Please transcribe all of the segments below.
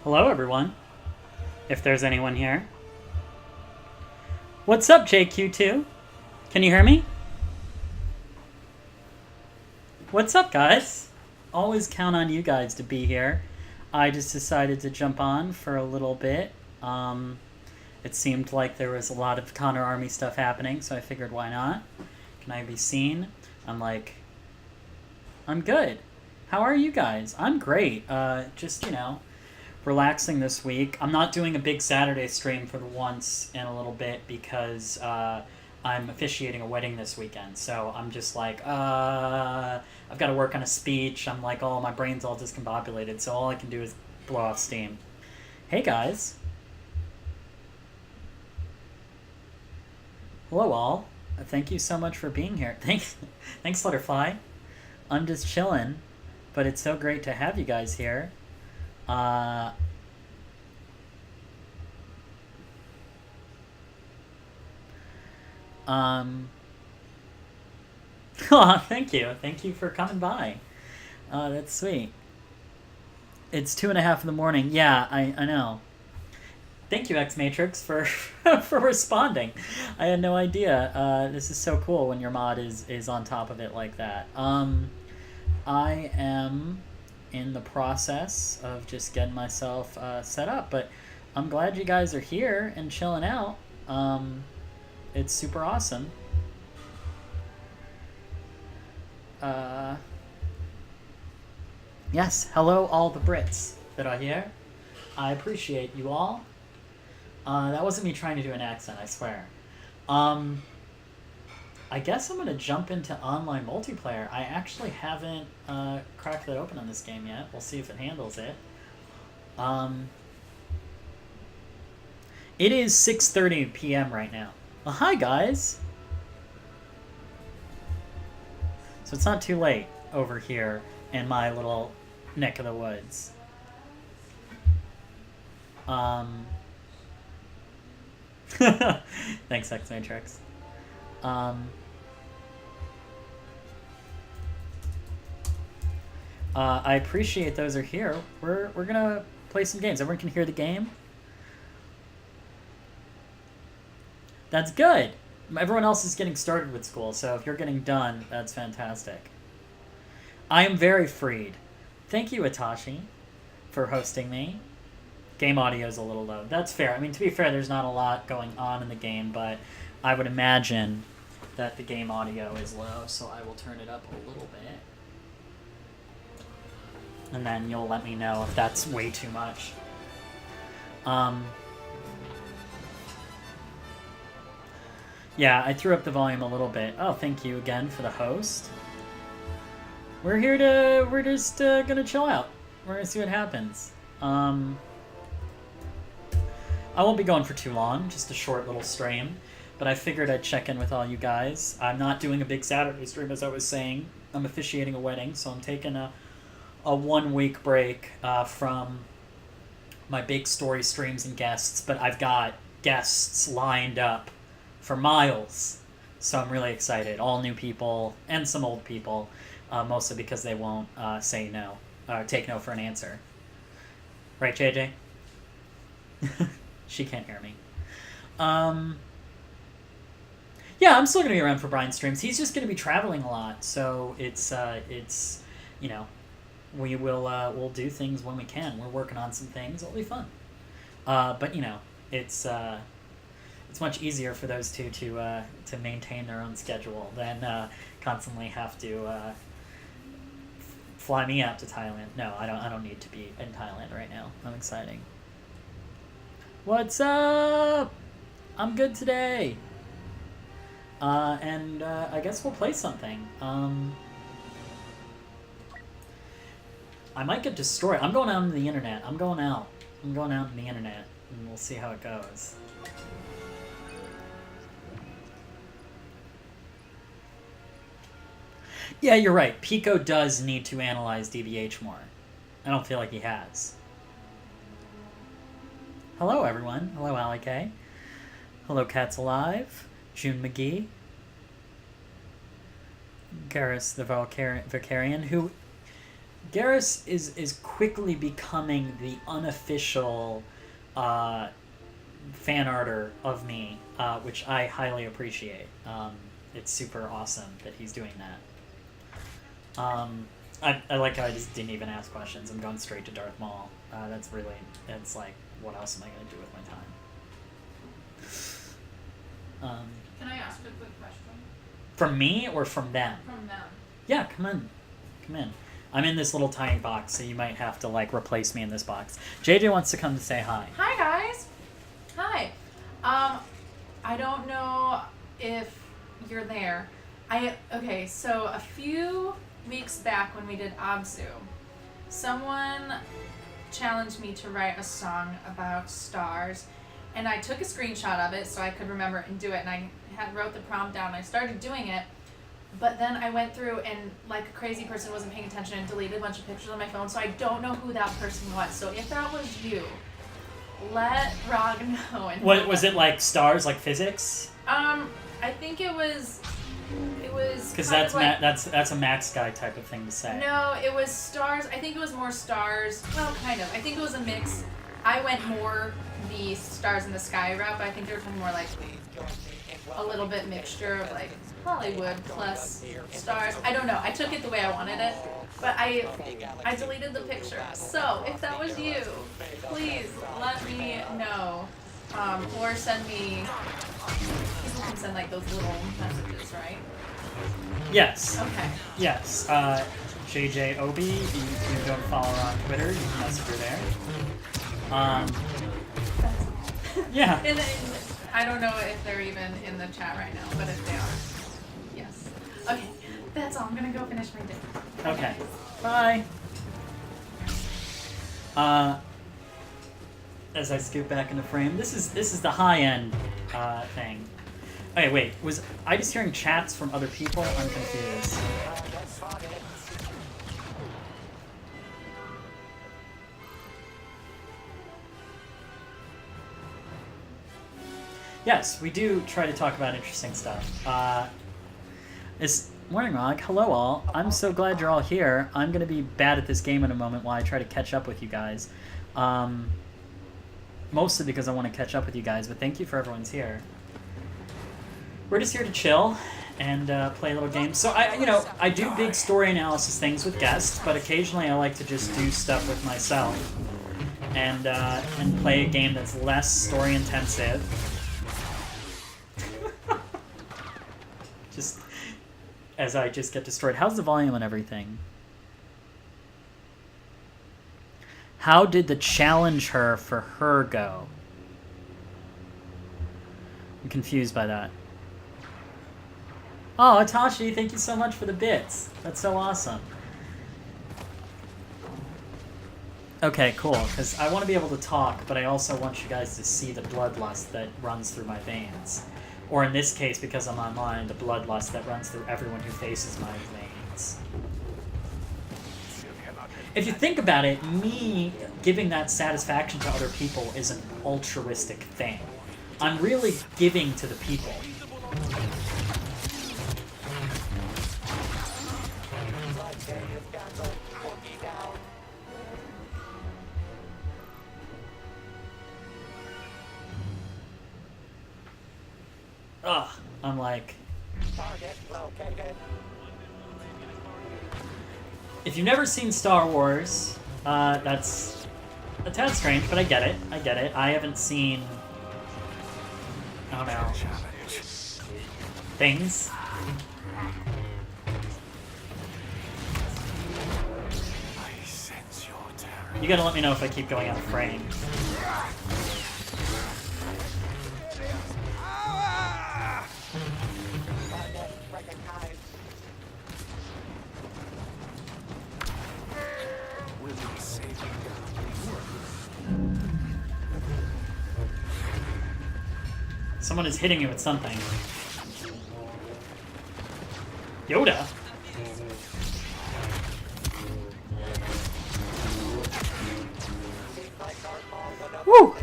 Hello, everyone. If there's anyone here. What's up, JQ2? Can you hear me? What's up, guys? Always count on you guys to be here. I just decided to jump on for a little bit. It seemed like there was a lot of Connor Army stuff happening, so I figured why not? Can I be seen? I'm good. How are you guys? I'm great. Relaxing this week. I'm not doing a big Saturday stream for the once in a little bit because I'm officiating a wedding this weekend. So I'm just like, I've got to work on a speech. I'm like, my brain's all discombobulated. So all I can do is blow off steam. Hey, guys. Hello, all. Thank you so much for being here. Thanks, Flutterfly. I'm just chilling, but it's so great to have you guys here. Oh, thank you. Thank you for coming by. That's sweet. It's 2:30 in the morning. Yeah, I know. Thank you, X Matrix, for for responding. I had no idea. This is so cool when your mod is on top of it like that. I am in the process of just getting myself set up, but I'm glad you guys are here and chilling out. It's super awesome. Yes, hello all the Brits that are here. I appreciate you all. That wasn't me trying to do an accent, I swear. I guess I'm going to jump into online multiplayer. I actually haven't cracked that open on this game yet. We'll see if it handles it. It is 6:30 p.m. right now. Well, hi, guys. So it's not too late over here in my little neck of the woods. Thanks, X Matrix. I appreciate those are here. We're gonna play some games. Everyone can hear the game. That's good. Everyone else is getting started with school, so if you're getting done, that's fantastic. I am very freed. Thank you, Atashi, for hosting me. Game audio is a little low. That's fair. I mean, to be fair, there's not a lot going on in the game, but I would imagine that the game audio is low, so I will turn it up a little bit. And then you'll let me know if that's way too much. Yeah, I threw up the volume a little bit. Oh, thank you again for the host. We're just gonna chill out. We're gonna see what happens. I won't be going for too long, just a short little stream. But I figured I'd check in with all you guys. I'm not doing a big Saturday stream, as I was saying. I'm officiating a wedding, so I'm taking a 1 week break from my big story streams and guests. But I've got guests lined up for miles, so I'm really excited. All new people and some old people, mostly because they won't say no, take no for an answer. Right, JJ? She can't hear me. Yeah, I'm still gonna be around for Brian's streams. He's just gonna be traveling a lot, so it's we'll do things when we can. We're working on some things. It'll be fun. But it's much easier for those two to maintain their own schedule than constantly have to fly me out to Thailand. No, I don't need to be in Thailand right now. I'm exciting. What's up? I'm good today. And I guess we'll play something. I might get destroyed. I'm going out on the internet. I'm going out on the internet, and we'll see how it goes. Yeah, you're right. Pico does need to analyze DBH more. I don't feel like he has. Hello, everyone. Hello, Ali K. Hello, Cats Alive. June McGee. Garrus the Vicarian, who Garrus is quickly becoming the unofficial fan arter of me, which I highly appreciate. It's super awesome that he's doing that. I like how I just didn't even ask questions. I'm going straight to Darth Maul. It's like, what else am I going to do with my time? Can I ask a quick question? From me or from them? From them. Yeah, come in. I'm in this little tiny box, so you might have to like replace me in this box. JJ wants to come to say hi. Hi guys. Hi. I don't know if you're there. Okay, so a few weeks back when we did Abzu, someone challenged me to write a song about stars, and I took a screenshot of it so I could remember it and do it, and I wrote the prompt down and I started doing it, but then I went through and like a crazy person wasn't paying attention and deleted a bunch of pictures on my phone, so I don't know who that person was. So if that was you, let Raag know. And what was it, like stars, like physics? I think it was because that's a Max guy type of thing to say. No, it was stars. I think it was more stars. Well, kind of. I think it was a mix. I went more the stars in the sky route, but I think they were talking more like a little bit mixture of like Hollywood plus stars. I don't know. I took it the way I wanted it, but I deleted the picture. So if that was you, please let me know, or send me. People can send like those little messages, right? Yes. Okay. Yes. JJ Obi, if you don't follow her on Twitter, you can message her there. Yeah. And I don't know if they're even in the chat right now, but if they are, yes. Okay, that's all. I'm gonna go finish my dinner. Okay. Bye. As I scoot back into frame, this is the high end thing. Okay, wait. Was I just hearing chats from other people? I'm confused. Yes, we do try to talk about interesting stuff. It's morning, Raag. Hello, all. I'm so glad you're all here. I'm going to be bad at this game in a moment while I try to catch up with you guys. Mostly because I want to catch up with you guys, but thank you for everyone's here. We're just here to chill and play a little game. So I do big story analysis things with guests, but occasionally I like to just do stuff with myself and play a game that's less story intensive. Just as I just get destroyed. How's the volume and everything? How did the challenge her for her go? I'm confused by that. Oh, Atashi, thank you so much for the bits. That's so awesome. Okay, cool, because I want to be able to talk, but I also want you guys to see the bloodlust that runs through my veins. Or in this case, because I'm online, the bloodlust that runs through everyone who faces my veins. If you think about it, me giving that satisfaction to other people is an altruistic thing. I'm really giving to the people. Ugh, I'm like... If you've never seen Star Wars, that's a tad strange, but I get it. I haven't seen... I don't know... things. You gotta let me know if I keep going out of frame. Someone is hitting me with something. Yoda? Woo!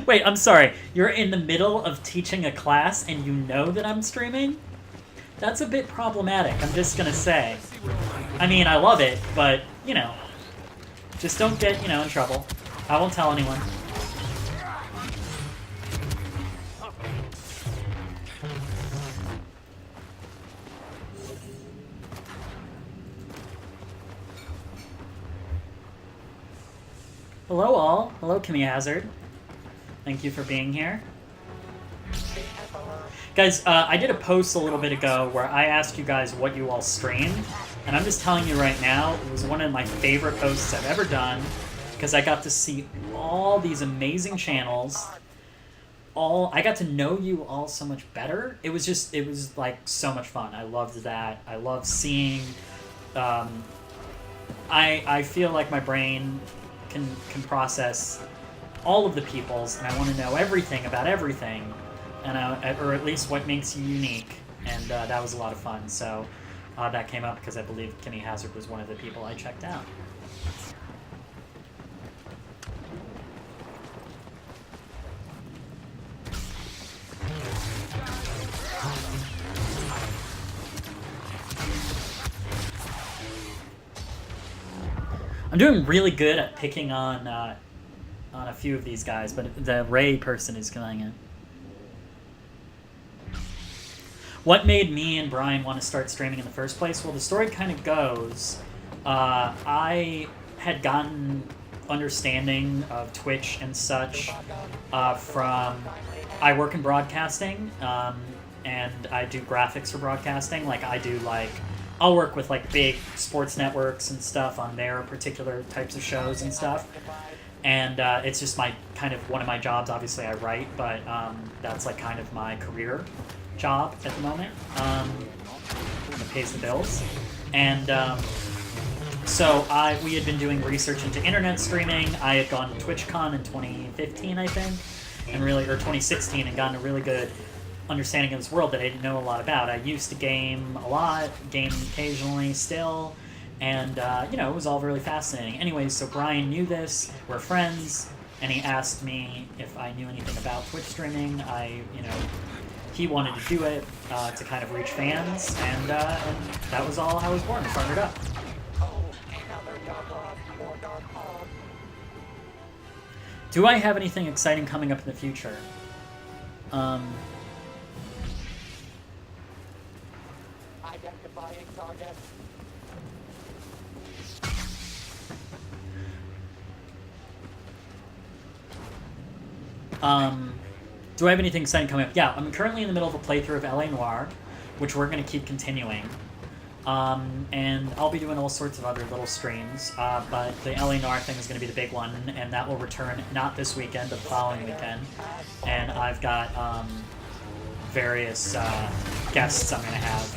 Wait, I'm sorry. You're in the middle of teaching a class and you know that I'm streaming? That's a bit problematic, I'm just gonna say. I mean, I love it, but, you know, just don't get, in trouble. I won't tell anyone. Hello all. Hello, Kimmy Hazard. Thank you for being here. Guys, I did a post a little bit ago where I asked you guys what you all streamed, and I'm just telling you right now, it was one of my favorite posts I've ever done, because I got to see all these amazing channels. I got to know you all so much better. It was like so much fun. I loved that. I love seeing. I feel like my brain can process all of the peoples, and I want to know everything about everything, and or at least what makes you unique. And that was a lot of fun. So that came up because I believe Kimmy Hazard was one of the people I checked out. I'm doing really good at picking on a few of these guys, but the Ray person is killing it. What made me and Brian want to start streaming in the first place? Well, the story kind of goes, I had gotten understanding of Twitch and such from, I work in broadcasting, and I do graphics for broadcasting. Like, I'll work with like big sports networks and stuff on their particular types of shows and stuff. And it's just one of my jobs. Obviously I write, but that's like kind of my career job at the moment. It pays the bills. And so we had been doing research into internet streaming. I had gone to TwitchCon in 2015, I think, or 2016, and gotten a really good understanding of this world that I didn't know a lot about. I used to game a lot, game occasionally still, and it was all really fascinating. Anyways, so Brian knew this, we're friends, and he asked me if I knew anything about Twitch streaming. He wanted to do it to kind of reach fans, and that was all I was born, started up. Do I have anything exciting coming up in the future? Do I have anything exciting coming up? Yeah, I'm currently in the middle of a playthrough of LA Noire, which we're going to keep continuing. And I'll be doing all sorts of other little streams, but the LA Noire thing is going to be the big one, and that will return not this weekend, but the following weekend. And I've got various guests I'm going to have.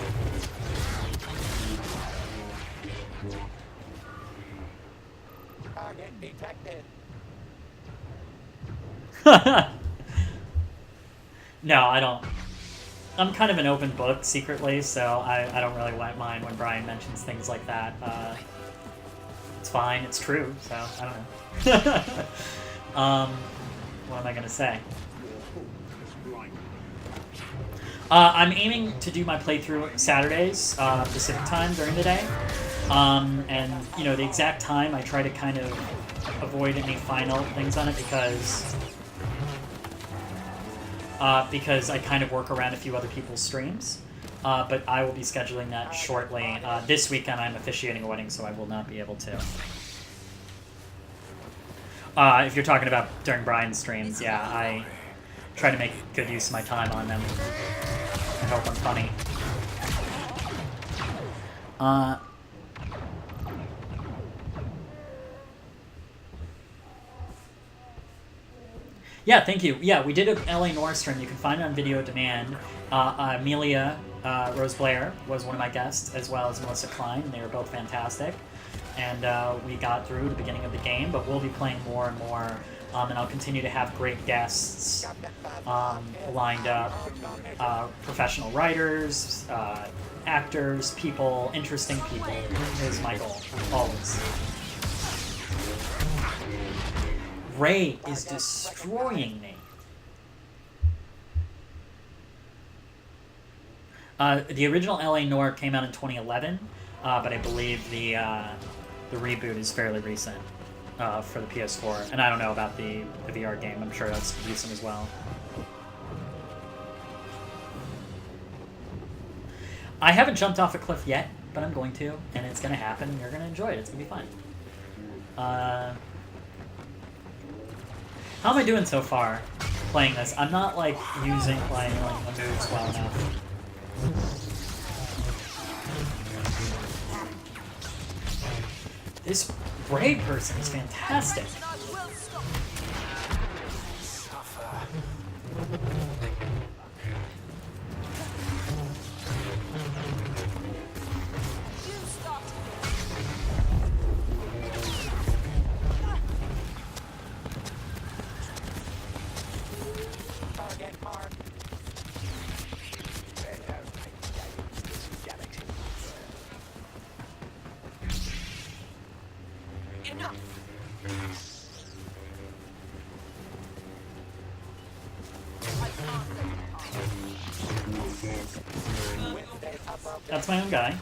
Target detected. No, I don't. I'm kind of an open book secretly, so I don't really mind when Brian mentions things like that. It's fine, it's true, so I don't know. What am I going to say? I'm aiming to do my playthrough Saturdays, Pacific time during the day. And, the exact time I try to kind of avoid any final things on it because I kind of work around a few other people's streams. But I will be scheduling that shortly. This weekend I'm officiating a wedding, so I will not be able to. If you're talking about during Brian's streams, yeah, I try to make good use of my time on them. I hope I'm funny. Yeah, thank you. Yeah, we did an LA Noire stream. You can find it on video demand. Amelia Rose Blair was one of my guests, as well as Melissa Klein, and they were both fantastic. And we got through the beginning of the game, but we'll be playing more and more. And I'll continue to have great guests lined up. Professional writers, actors, interesting people is my goal, always. Ray is destroying me. The original LA Noire came out in 2011, but I believe the reboot is fairly recent for the PS4. And I don't know about the VR game. I'm sure that's recent as well. I haven't jumped off a cliff yet, but I'm going to, and it's going to happen, and you're going to enjoy it. It's going to be fun. How am I doing so far playing this? I'm not, like, using my moves well enough. This Ray person is fantastic. That's my own guy.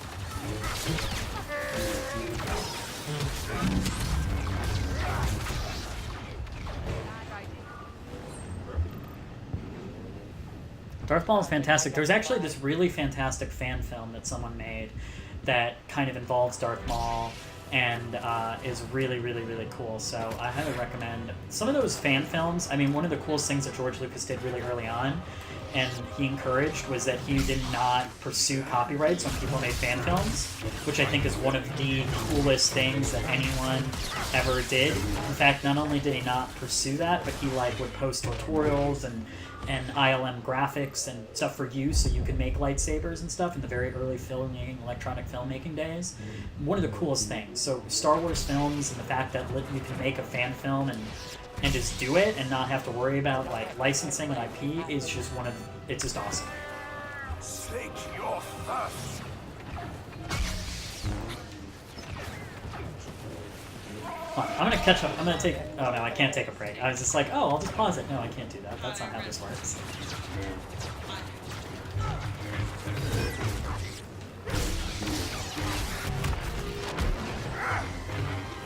Darth Maul is fantastic. There's actually this really fantastic fan film that someone made that kind of involves Darth Maul and is really, really, really cool. So I highly recommend some of those fan films. I mean, one of the coolest things that George Lucas did really early on, and he encouraged, was that he did not pursue copyrights when people made fan films, which I think is one of the coolest things that anyone ever did. In fact, not only did he not pursue that, but he would post tutorials and ILM graphics and stuff for you, so you could make lightsabers and stuff in the very early electronic filmmaking days. One of the coolest things. So Star Wars films, and the fact that you can make a fan film and just do it and not have to worry about licensing and IP is just it's just awesome. Slake your thirst. I'm gonna catch up. I'm gonna take. Oh no, I can't take a break. I was just like, oh, I'll just pause it. No, I can't do that. That's not how this works.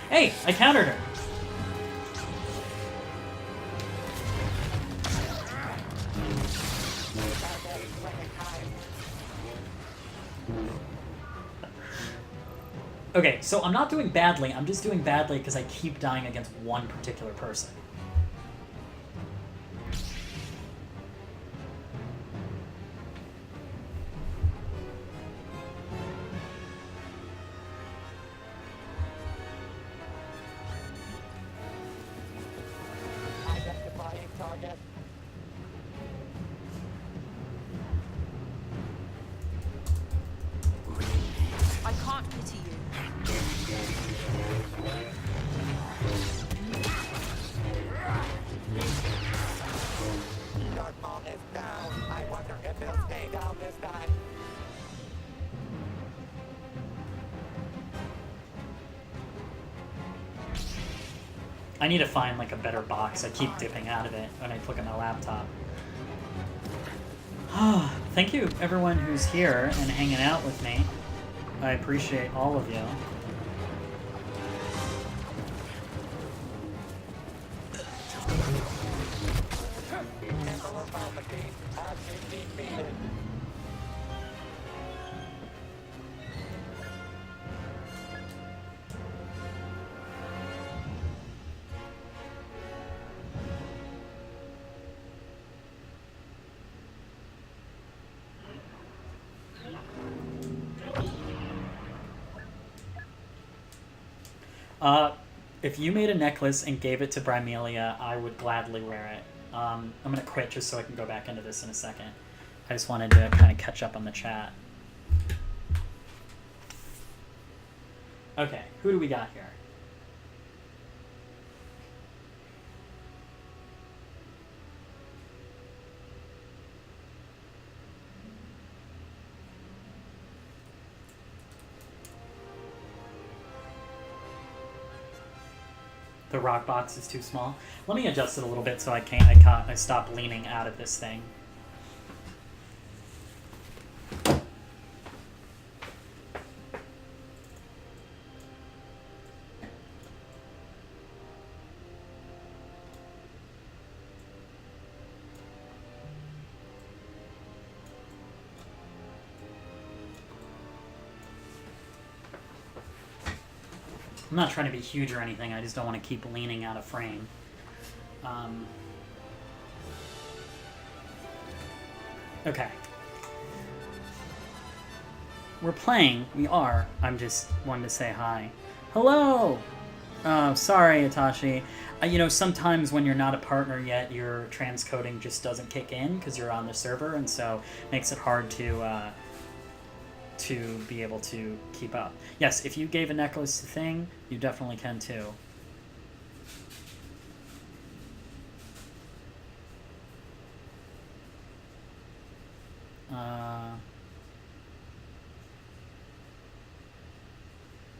Hey, I countered her. Okay, so I'm not doing badly. I'm just doing badly because I keep dying against one particular person. Identifying target. I can't pity you. Darth Maul is down. I wonder if he'll stay down this time. I need to find a better box. I keep dipping out of it when I look at my laptop. Thank you everyone who's here and hanging out with me. I appreciate all of you. Emperor Palpatine has been defeated. If you made a necklace and gave it to Brymelia, I would gladly wear it. I'm going to quit just so I can go back into this in a second. I just wanted to kind of catch up on the chat. Okay, who do we got here? the rock box is too small. Let me adjust it a little bit so I stop leaning out of this thing. I'm not trying to be huge or anything, I just don't want to keep leaning out of frame. Okay. We're playing. We are. I'm just wanting to say hi. Hello! Oh, sorry, Itachi. You know, sometimes when you're not a partner yet, your transcoding just doesn't kick in because you're on the server, and so it makes it hard to be able to keep up. Yes, if you gave a necklace to Thing, you definitely can too.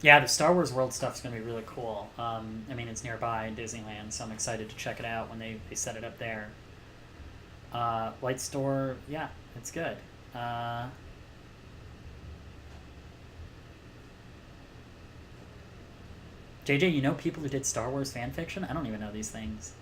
Yeah, the Star Wars World stuff's going to be really cool. I mean, it's nearby in Disneyland, so I'm excited to check it out when they set it up there. Light Store, yeah, it's good. JJ, you know people who did Star Wars fan fiction? I don't even know these things.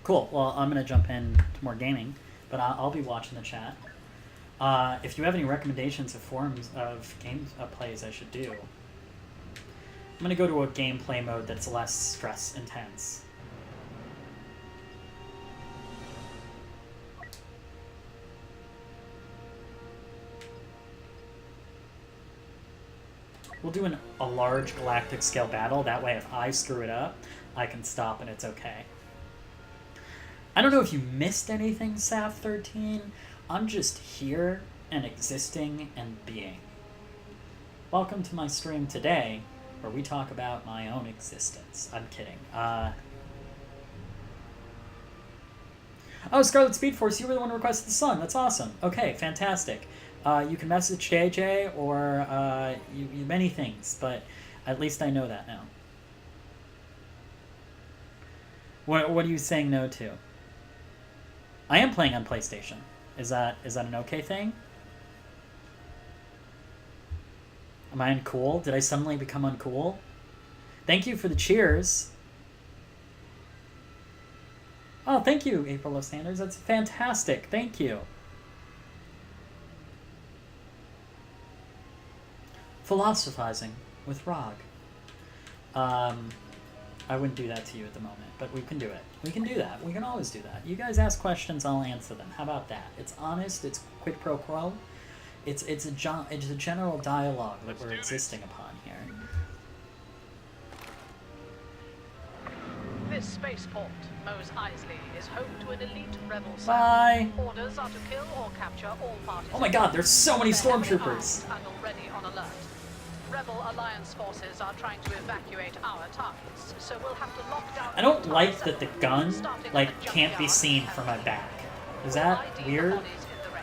Cool. Well, I'm going to jump in to more gaming, but I'll be watching the chat. If you have any recommendations of forums of game plays I should do, I'm going to go to a gameplay mode that's less stress intense. We'll do a large galactic scale battle. That way, if I screw it up, I can stop and it's okay. I don't know if you missed anything, Saf13. I'm just here and existing and being. Welcome to my stream today, where we talk about my own existence. I'm kidding. Oh, Scarlet Speed Force, you were the one who requested the song. That's awesome. Okay, fantastic. You can message JJ or you many things, but at least I know that now. What are you saying no to? I am playing on PlayStation. Is that an okay thing? Am I uncool? Did I suddenly become uncool? Thank you for the cheers. Oh, thank you, April of Sanders. That's fantastic. Thank you. Philosophizing with Raag. I wouldn't do that to you at the moment, but we can do it. We can do that. We can always do that. You guys ask questions, I'll answer them. How about that? It's honest. It's quid pro quo. It's a general dialogue that we're existing upon here. This spaceport, Mos Eisley, is home to an elite rebel cell. Bye. Orders are to kill or capture all parties. Oh my God! There's so many stormtroopers. And already on alert. Rebel Alliance forces are trying to evacuate our targets, so we'll have to lock down. I don't like that the gun can't be seen from my back. Is that weird?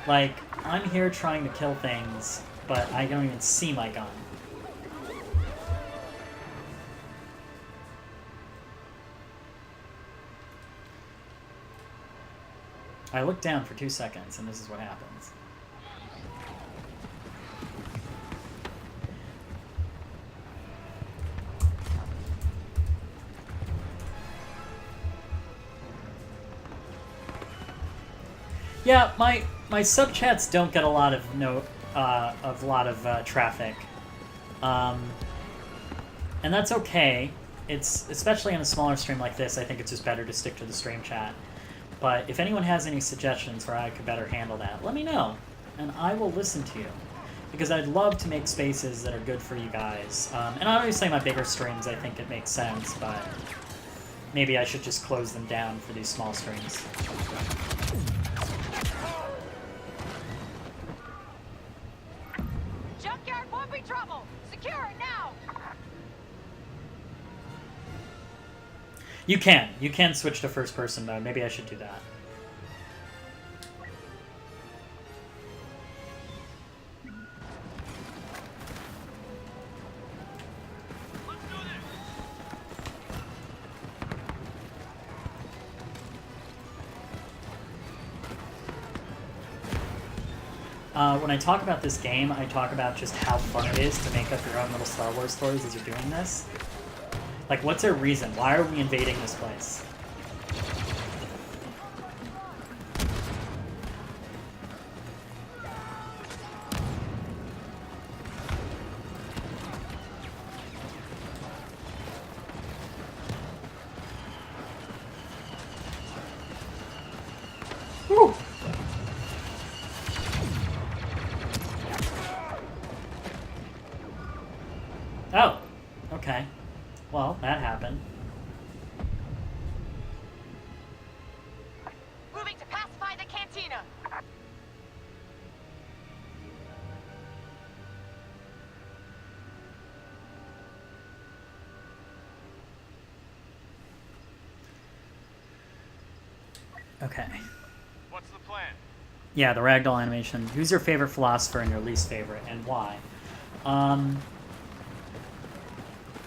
Like, I'm here trying to kill things, but I don't even see my gun. I look down for 2 seconds, and this is what happens. Yeah, my sub chats don't get a lot of traffic, and that's okay. It's especially on a smaller stream like this. I think it's just better to stick to the stream chat. But if anyone has any suggestions for how I could better handle that, let me know, and I will listen to you, because I'd love to make spaces that are good for you guys. And obviously, my bigger streams, I think it makes sense, but maybe I should just close them down for these small streams. Junkyard won't be trouble. Secure it now. You can switch to first-person mode. Maybe I should do that. when I talk about this game, I talk about just how fun it is to make up your own little Star Wars stories as you're doing this. Like, what's our reason? Why are we invading this place? Whew. Oh, okay. Well, that happened. Moving to pacify the cantina. Okay. What's the plan? Yeah, the ragdoll animation. Who's your favorite philosopher and your least favorite, and why?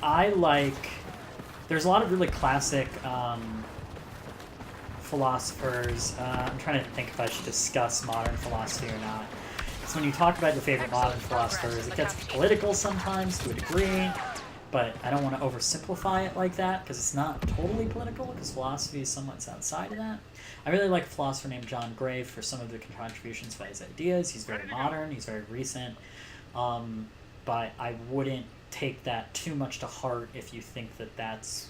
I like... There's a lot of really classic philosophers. I'm trying to think if I should discuss modern philosophy or not. So when you talk about your favorite modern philosophers, it gets political sometimes to a degree, but I don't want to oversimplify it like that because it's not totally political, because philosophy is somewhat outside of that. I really like a philosopher named John Gray for some of the contributions by his ideas. He's very modern, he's very recent, but I wouldn't take that too much to heart if you think that that's...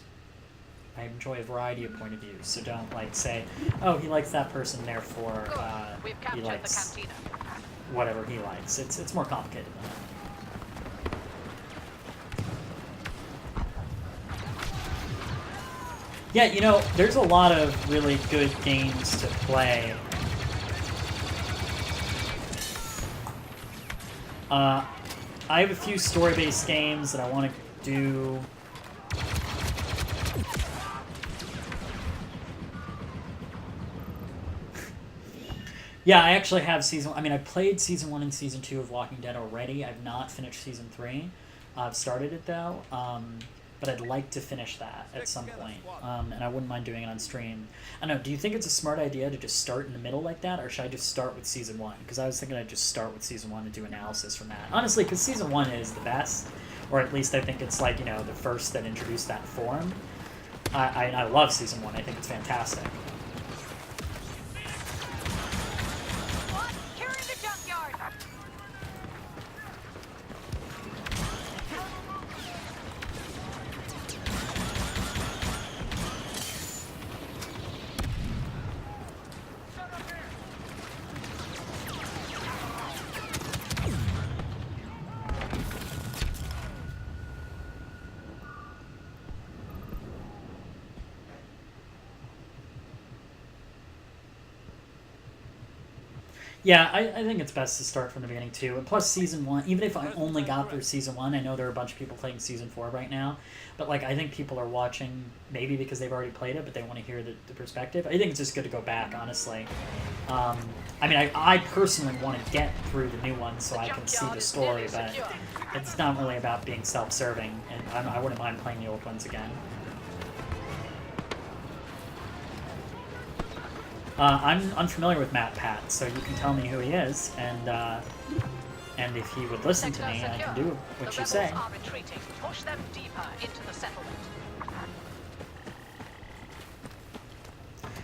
I enjoy a variety of point of views, so don't like say, oh, he likes that person, therefore We've he captured the likes cantina. whatever he likes. It's more complicated than that. Yeah, you know, there's a lot of really good games to play. I have a few story-based games that I want to do. Yeah, I actually have season... I mean, I played Season 1 and Season 2 of Walking Dead already. I've not finished Season 3. I've started it, though. But I'd like to finish that at some point. And I wouldn't mind doing it on stream. I don't know, do you think it's a smart idea to just start in the middle like that? Or should I just start with Season 1? Because I was thinking I'd just start with Season 1 and do analysis from that. Honestly, because Season 1 is the best. Or at least I think it's like, you know, the first that introduced that form. I love Season 1. I think it's fantastic. Securing the junkyard. Yeah, I think it's best to start from the beginning, too. And plus, Season 1, even if I only got through Season 1, I know there are a bunch of people playing Season 4 right now, but, like, I think people are watching maybe because they've already played it, but they want to hear the perspective. I think it's just good to go back, honestly. I mean, I personally want to get through the new one so I can see the story, but it's not really about being self-serving, and I wouldn't mind playing the old ones again. I'm unfamiliar with Matt Pat, so you can tell me who he is, and if he would listen to me, I can do what you say. Are retreating. Push them deeper into the settlement.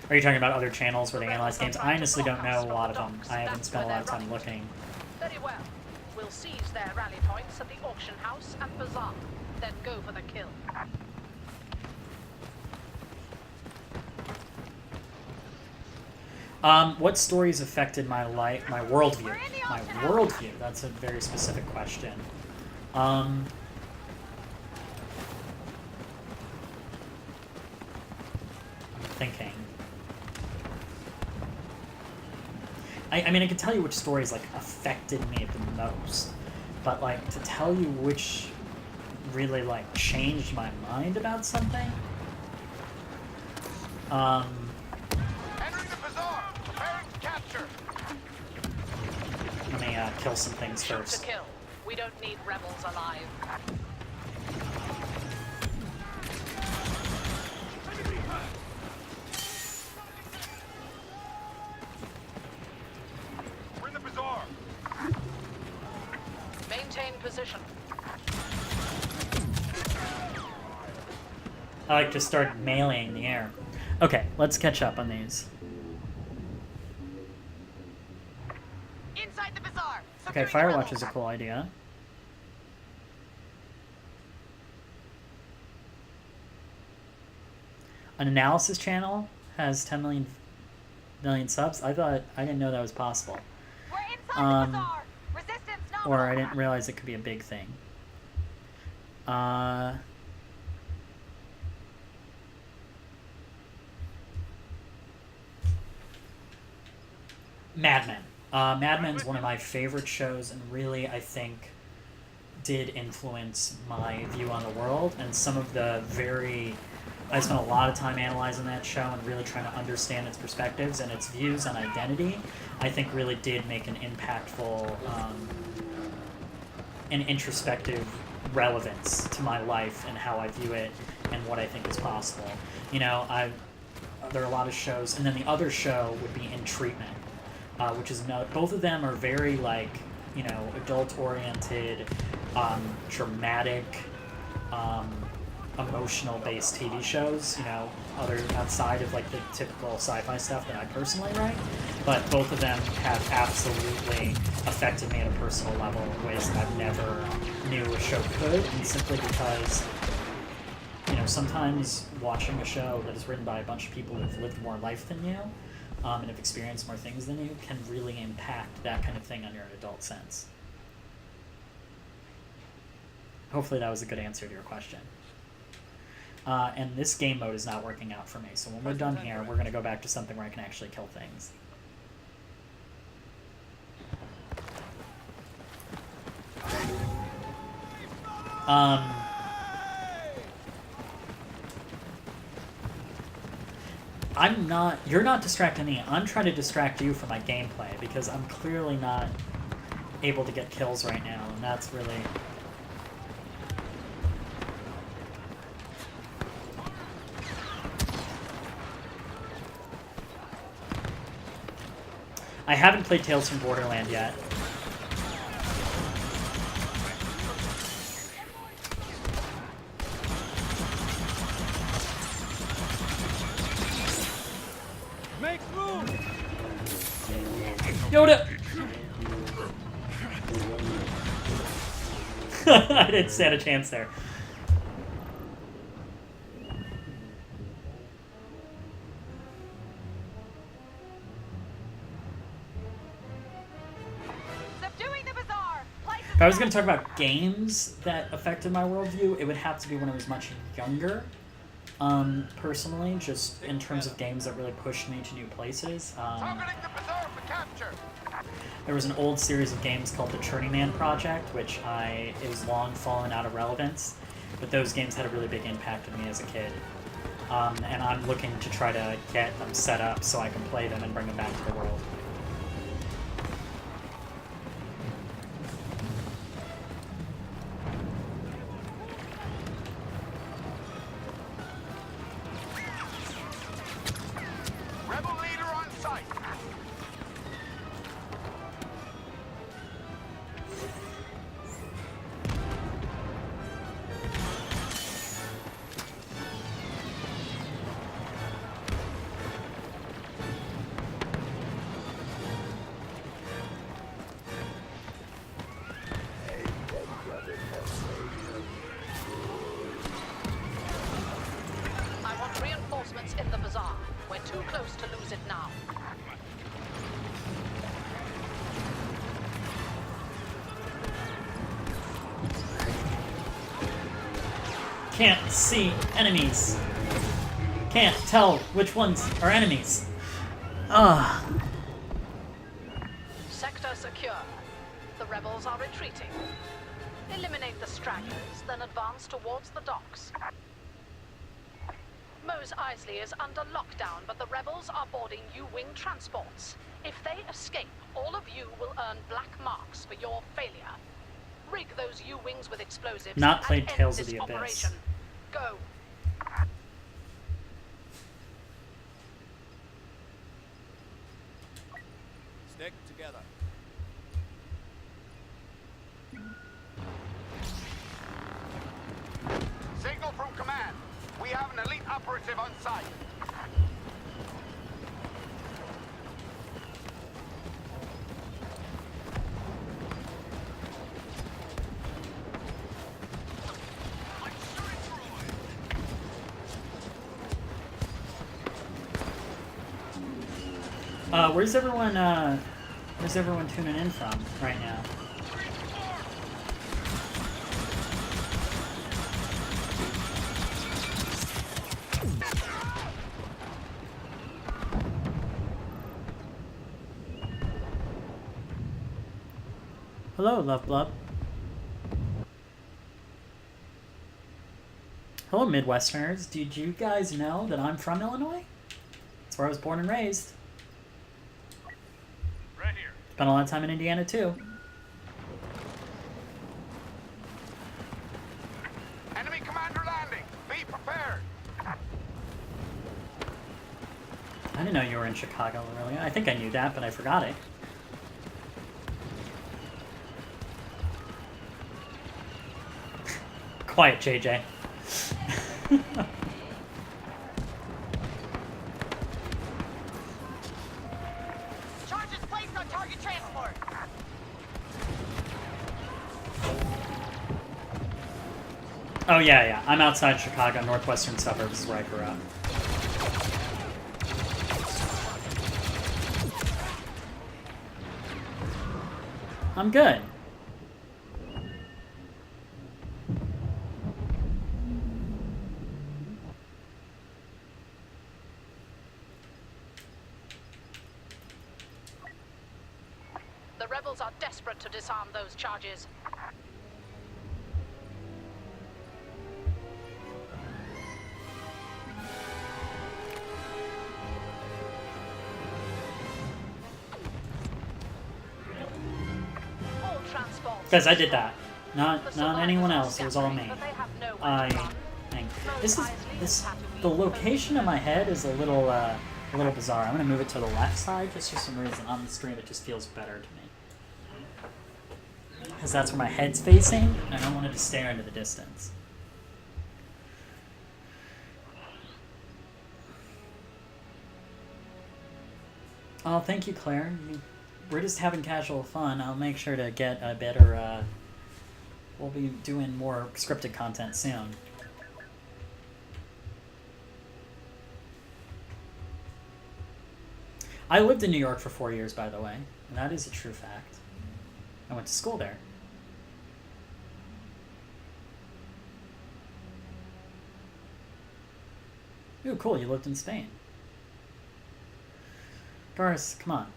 Are you talking about other channels where they analyze games? I honestly don't know a lot of them. I haven't spent a lot of time looking. Very well. We'll seize their rally points at the auction house and bazaar, then go for the kill. What stories affected my life, my worldview? My worldview, that's a very specific question. I'm thinking. I mean, I can tell you which stories, like, affected me the most, but, like, to tell you which really, like, changed my mind about something? Let me kill some things Shoot first. to kill. We don't need rebels alive. We're in the bazaar. In position. I like to start meleeing the air. Okay, let's catch up on these. Inside the bazaar. Okay, Securing the Firewatch rebels. is a cool idea. An analysis channel has 10 million subs. I didn't know that was possible. We're inside the bazaar. Resistance nominal. Or I didn't realize it could be a big thing. Mad Men. Mad Men's one of my favorite shows, and really, I think, did influence my view on the world. And some of the I spent a lot of time analyzing that show and really trying to understand its perspectives and its views on identity. I think really did make an impactful and introspective relevance to my life and how I view it and what I think is possible. You know, there are a lot of shows, and then the other show would be In Treatment, which is another. Both of them are very adult-oriented, dramatic, emotional-based TV shows. You know, outside of like the typical sci-fi stuff that I personally write, but both of them have absolutely affected me at a personal level in ways that I've never knew a show could, and simply because, sometimes watching a show that is written by a bunch of people who've lived more life than you, and have experienced more things than you, can really impact that kind of thing on your adult sense. Hopefully that was a good answer to your question. And this game mode is not working out for me, so when we're done here, we're going to go back to something where I can actually kill things. You're not distracting me. I'm trying to distract you from my gameplay, because I'm clearly not able to get kills right now, and that's really... I haven't played Tales from Borderland yet. Make room! Yoda! I didn't stand a chance there. Subduing the bazaar. If I was going to talk about games that affected my worldview, it would have to be when I was much younger. Personally, just in terms of games that really pushed me to new places. Targeting the bazaar for capture! There was an old series of games called the Journeyman Project, which is long fallen out of relevance, but those games had a really big impact on me as a kid. And I'm looking to try to get them set up so I can play them and bring them back to the world. Rebel leader on site! I want reinforcements in the bazaar. We're too close to lose it now. Can't see enemies. Can't tell which ones are enemies. Ugh. Sector secure. The rebels are retreating. Eliminate the stragglers, then advance towards the docks. Mos Eisley is under lockdown, but the rebels are boarding U-wing transports. If they escape, all of you will earn black marks for your failure. Rig those U-wings with explosives Not played and end Tales of this the Abyss. operation. Go. Stick together. have an elite operative on site. Where's everyone tuning in from right now? Hello, Love Blub. Hello, Midwesterners. Did you guys know that I'm from Illinois? That's where I was born and raised. Right here. Spent a lot of time in Indiana, too. Enemy commander landing. Be prepared. I didn't know you were in Chicago earlier. I think I knew that, but I forgot it. Quiet, JJ. Charges placed on target transport. Oh, yeah. I'm outside Chicago, northwestern suburbs is where I grew up. I'm good. The rebels are desperate to disarm those charges. All transports. Guys, I did that. The Not survivors anyone are else. It was all scattering, me. but they have nowhere to I run. think this the location in my head is a little bizarre. I'm gonna move it to the left side just for some reason. On the stream, it just feels better to me because that's where my head's facing, and I don't want it to stare into the distance. Oh, thank you, Claire. We're just having casual fun. I'll make sure to get a better. We'll be doing more scripted content soon. I lived in New York for 4 years, by the way, and that is a true fact. I went to school there. Ooh, cool, you lived in Spain. Doris, come on.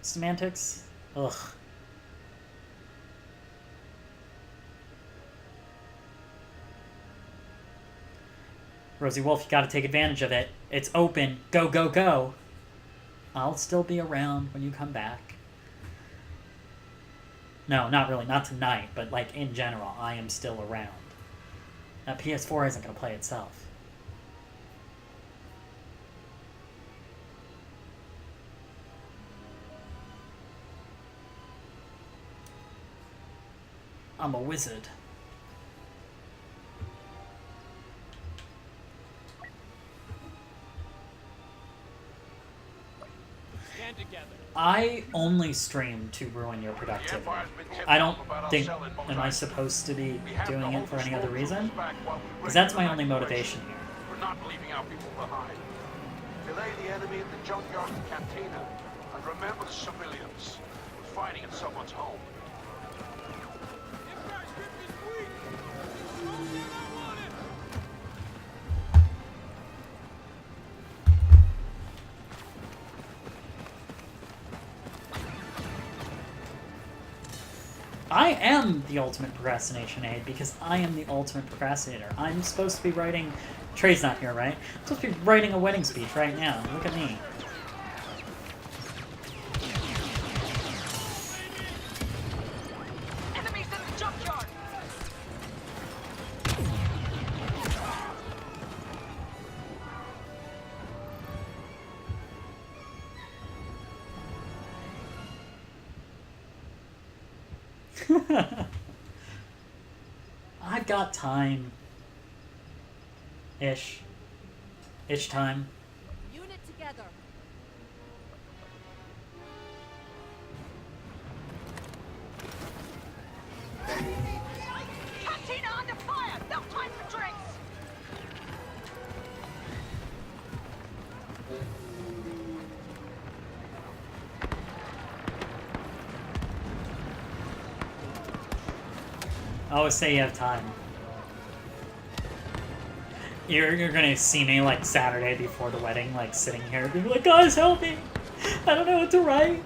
Semantics? Ugh. Rosie Wolf, you gotta take advantage of it. It's open. Go, go, go. I'll still be around when you come back. No, not really. Not tonight, but like in general, I am still around. That PS4 isn't gonna play itself. I'm a wizard. Stand together. I only stream to ruin your productivity. I don't think, am I supposed to be doing it for any other reason? Because that's my only motivation here. We're not leaving our people behind. Delay the enemy at the junkyard and cantina. And remember the civilians. We're fighting in someone's home. I am the ultimate procrastination aid because I am the ultimate procrastinator. I'm supposed to be writing... Trey's not here, right? I'm supposed to be writing a wedding speech right now. Look at me. Enemies in the junkyard. I've got time. Ish. Ish time. Unit together. Cantina under fire! No time for drinks! I always say you have time. You're gonna see me like Saturday before the wedding, like sitting here being like, guys, help me! I don't know what to write.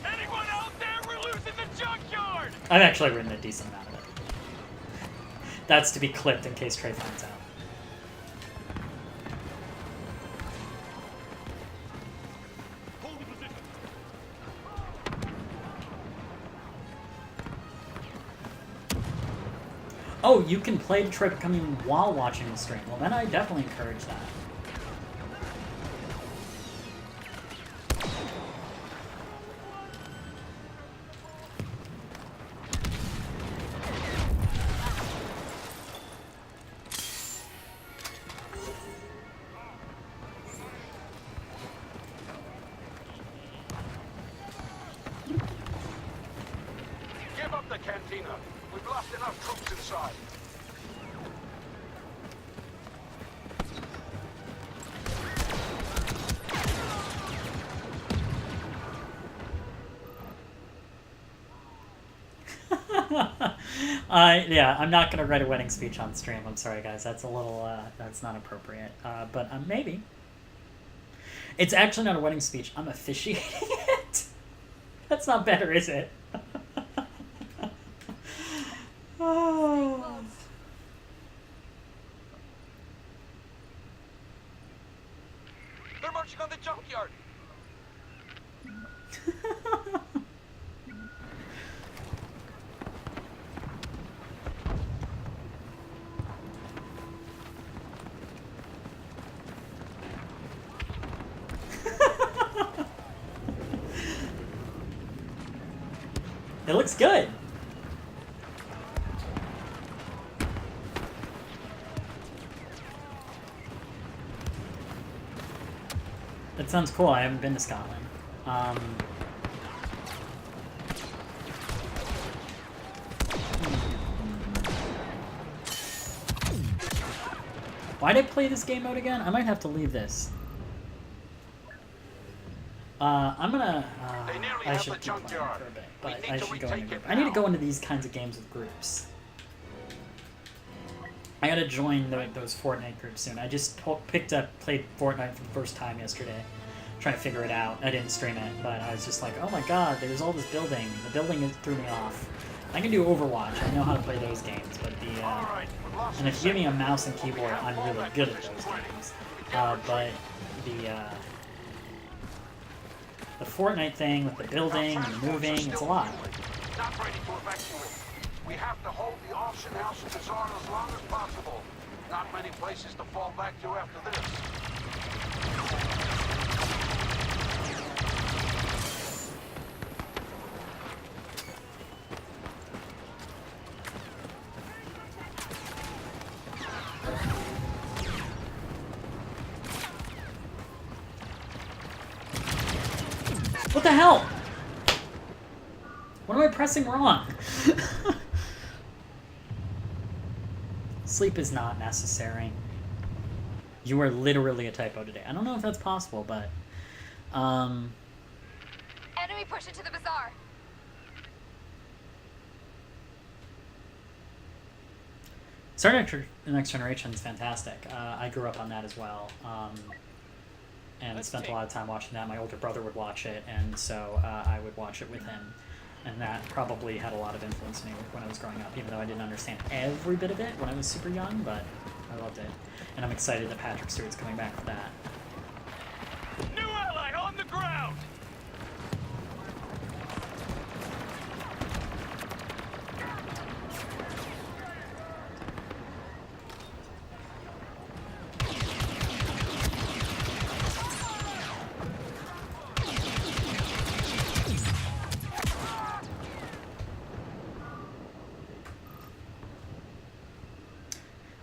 Anyone out there? We're losing the junkyard! I've actually written a decent amount of it. That's to be clipped in case Trey finds out. Hold the position. Oh, you can play Detroit Becoming while watching the stream. Well, then I definitely encourage that. Give up the cantina. We've lost enough troops inside. Yeah, I'm not gonna write a wedding speech on stream. I'm sorry, guys. That's a little, that's not appropriate. But maybe. It's actually not a wedding speech. I'm officiating it. That's not better, is it? Oh. They're marching on the junkyard. It looks good. That sounds cool. I haven't been to Scotland. Why'd I play this game mode again? I might have to leave this. I'm gonna. I should keep playing for a bit, but I should go into group. I need to go into these kinds of games with groups. I gotta join those Fortnite groups soon. I just played Fortnite for the first time yesterday, trying to figure it out. I didn't stream it, but I was just like, oh my god, there's all this building. The building threw me off. I can do Overwatch. I know how to play those games, but and if you give me a mouse and keyboard, I'm really good at those games. But the Fortnite thing with the building and moving, it's a lot. Not ready to evacuate. We have to hold the auction house bazaar as long as possible. Not many places to fall back to after this. What the hell? What am I pressing wrong? Sleep is not necessary. You are literally a typo today. I don't know if that's possible, but Enemy push into the bazaar. Star Trek: The Next Generation is fantastic. I grew up on that as well, and spent a lot of time watching that. My older brother would watch it, and so I would watch it with him. And that probably had a lot of influence on me when I was growing up, even though I didn't understand every bit of it when I was super young, but I loved it. And I'm excited that Patrick Stewart's coming back for that. New ally on the ground!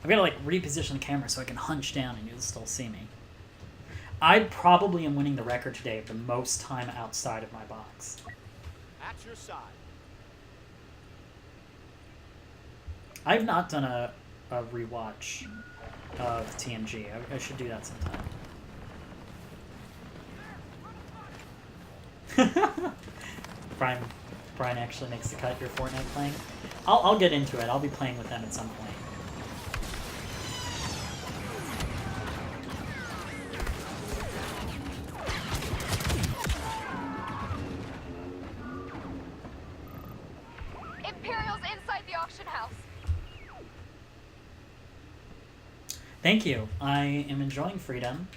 I've got to like reposition the camera so I can hunch down and you'll still see me. I probably am winning the record today of the most time outside of my box. At your side. I've not done a rewatch of TNG. I should do that sometime. Brian actually makes the cut. You're Fortnite playing. I'll get into it. I'll be playing with them at some point. Imperial's inside the auction house. Thank you. I am enjoying freedom.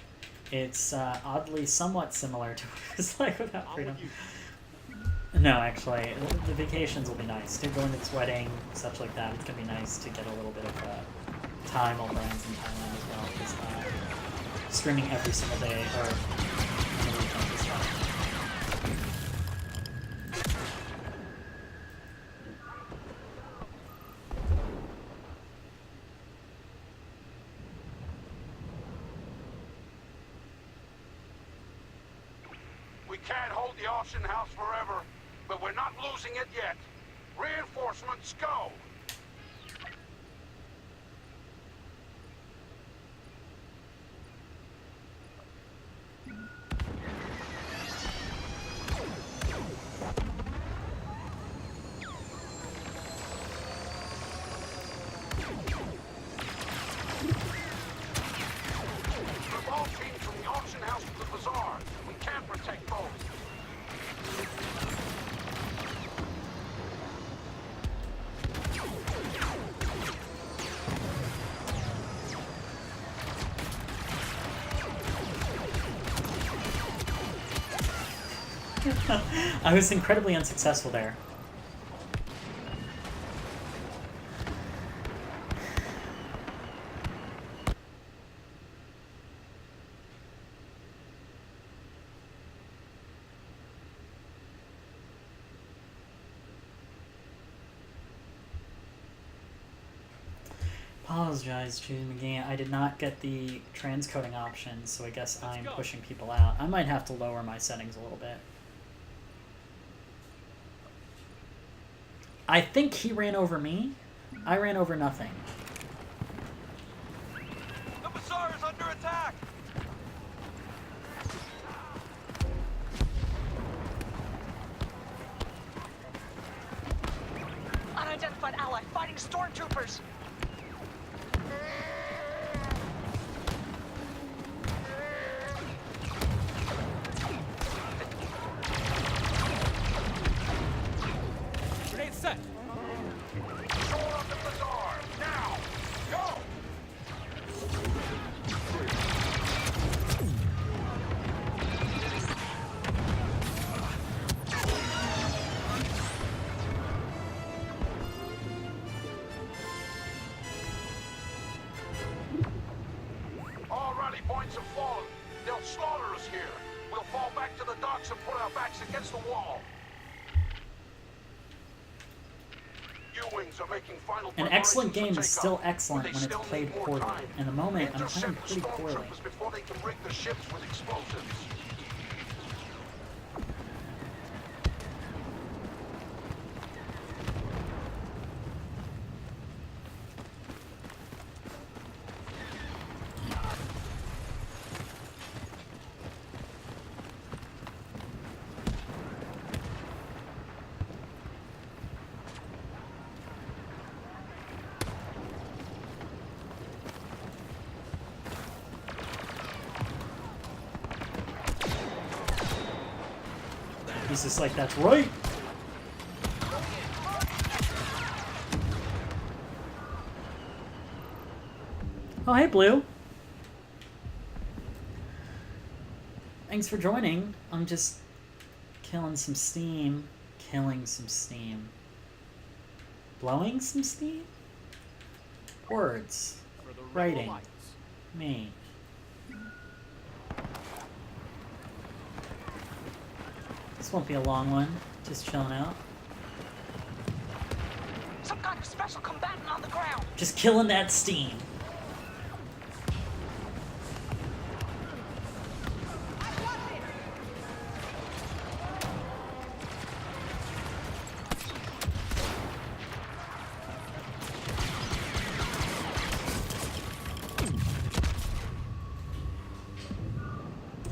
It's oddly somewhat similar to what it was like without freedom. No, actually, the vacations will be nice. To go into this wedding, such like that, it's gonna be nice to get a little bit of time while Brian's in Thailand as well. Because streaming every single day or on the weekends is fun. We can't hold the auction house forever, but we're not losing it yet. Reinforcements, go! We've all changed from the auction house to the bazaar. We can't protect both. I was incredibly unsuccessful there. Apologize to McGee. I did not get the transcoding option, so I guess I'm pushing people out. I might have to lower my settings a little bit. I think he ran over me. I ran over nothing. The bazaar is under attack! Unidentified ally fighting stormtroopers. Grenade set! Shore up the bazaar, now! Go! All rally points have fallen. They'll slaughter us here. We'll fall back to the docks and put our backs against the wall. U-wings are making final An excellent game preparations is for still takeoff, excellent but when they it's still played need more poorly. time. In the moment, I'm playing Intercept the pretty poorly. stormtroopers before they can rig the ships with explosives. He's just like, that's right. Oh, hey, Blue. Thanks for joining. I'm just killing some steam. Killing some steam. Blowing some steam? Words. For the Writing. Alliance. Me. This won't be a long one. Just chilling out. Some kind of special combatant on the ground. Just killing that steam.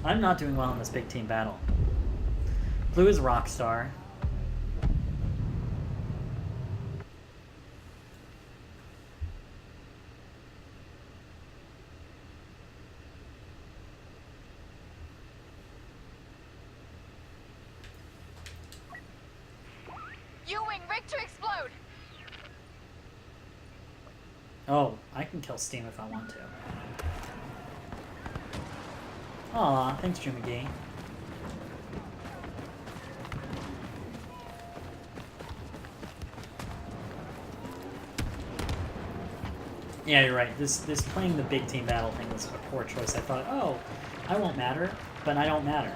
I'm not doing well in this big team battle. Blue is Rockstar. U-wing, rig to explode. Oh, I can kill Steam if I want to. Aw, thanks, Drew McGee. Yeah, you're right. This playing the big team battle thing was a poor choice. I thought, oh, I won't matter, but I don't matter.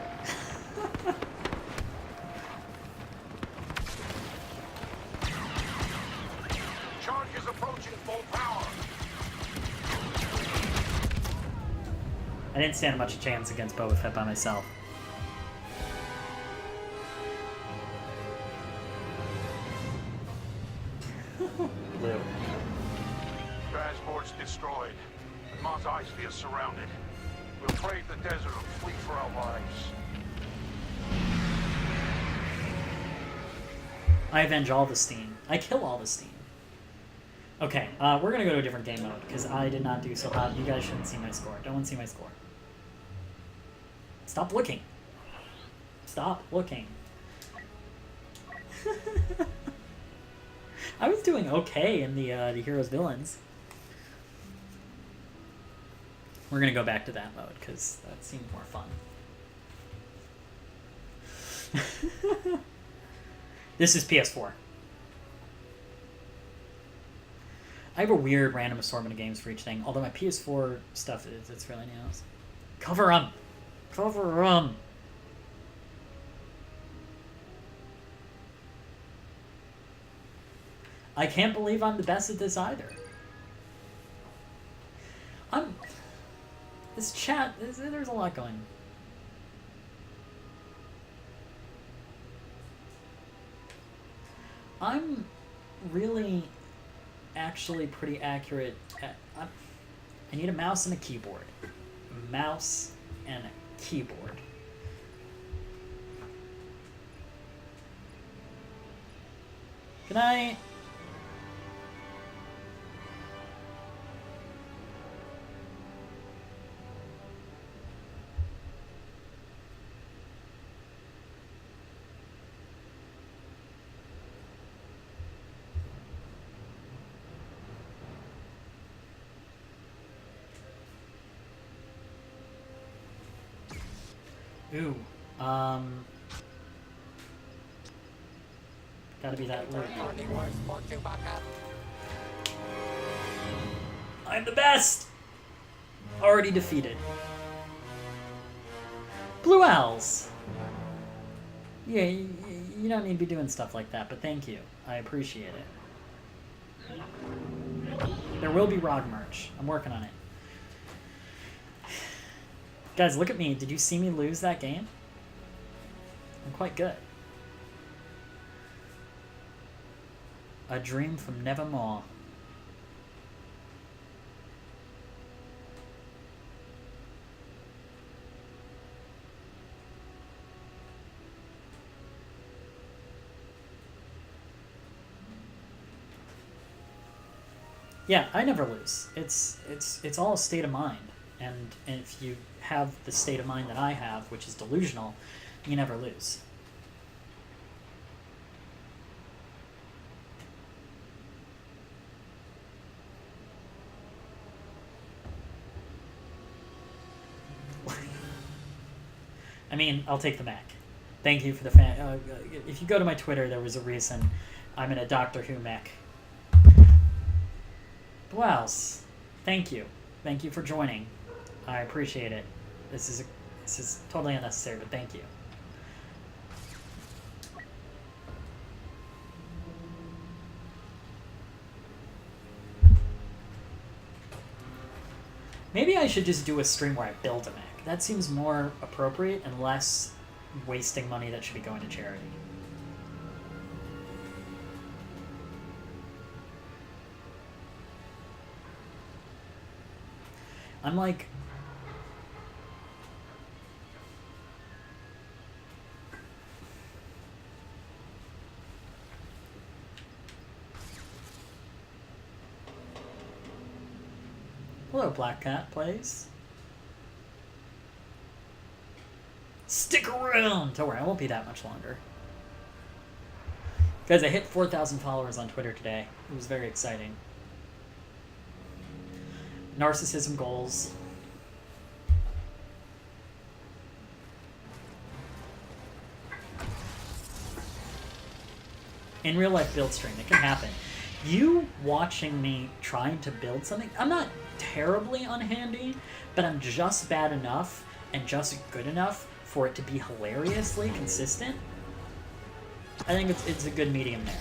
Charge is approaching full power. I didn't stand much chance against Boba Fett by myself. Blue. Transport's destroyed. And Mos Eisley is surrounded. We'll brave the desert and flee for our lives. I avenge all the Steam. I kill all the Steam. Okay, we're gonna go to a different game mode, because I did not do so hot. You guys shouldn't see my score. Don't want to see my score. Stop looking. Stop looking. I was doing okay in the Heroes Villains. We're gonna go back to that mode because that seemed more fun. This is PS4. I have a weird random assortment of games for each thing. Although my PS4 stuff it's really nice. Cover 'em. Cover 'em. I can't believe I'm the best at this either. This chat, there's a lot going. I'm really actually pretty accurate at... I need a mouse and a keyboard. A mouse and a keyboard. Good night. Ooh, gotta be that loop. I'm the best! Already defeated. Blue Owls! Yeah, you don't need to be doing stuff like that, but thank you. I appreciate it. There will be Raag merch. I'm working on it. Guys, look at me. Did you see me lose that game? I'm quite good. A dream from Nevermore. Yeah, I never lose. It's all a state of mind. And if you have the state of mind that I have, which is delusional, you never lose. I mean, I'll take the Mac. Thank you for the fan. If you go to my Twitter, there was a reason I'm in a Doctor Who mech. Wows. Thank you. Thank you for joining. I appreciate it. This is totally unnecessary, but thank you. Maybe I should just do a stream where I build a Mac. That seems more appropriate and less wasting money that should be going to charity. I'm like... Hello, Black Cat plays. Stick around! Don't worry, I won't be that much longer. Guys, I hit 4,000 followers on Twitter today. It was very exciting. Narcissism goals. In real life build stream, it can happen. You watching me trying to build something, I'm not terribly unhandy, but I'm just bad enough and just good enough for it to be hilariously consistent. I think it's a good medium there.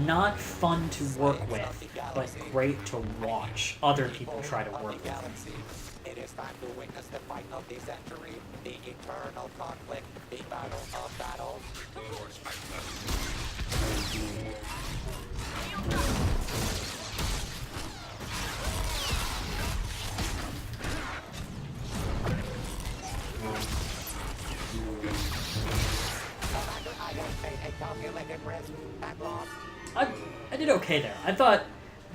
Not fun to work with, but great to watch other people try to work with. It is time to witness the fight of the century, the eternal conflict, the battle of battles. I did okay there. I thought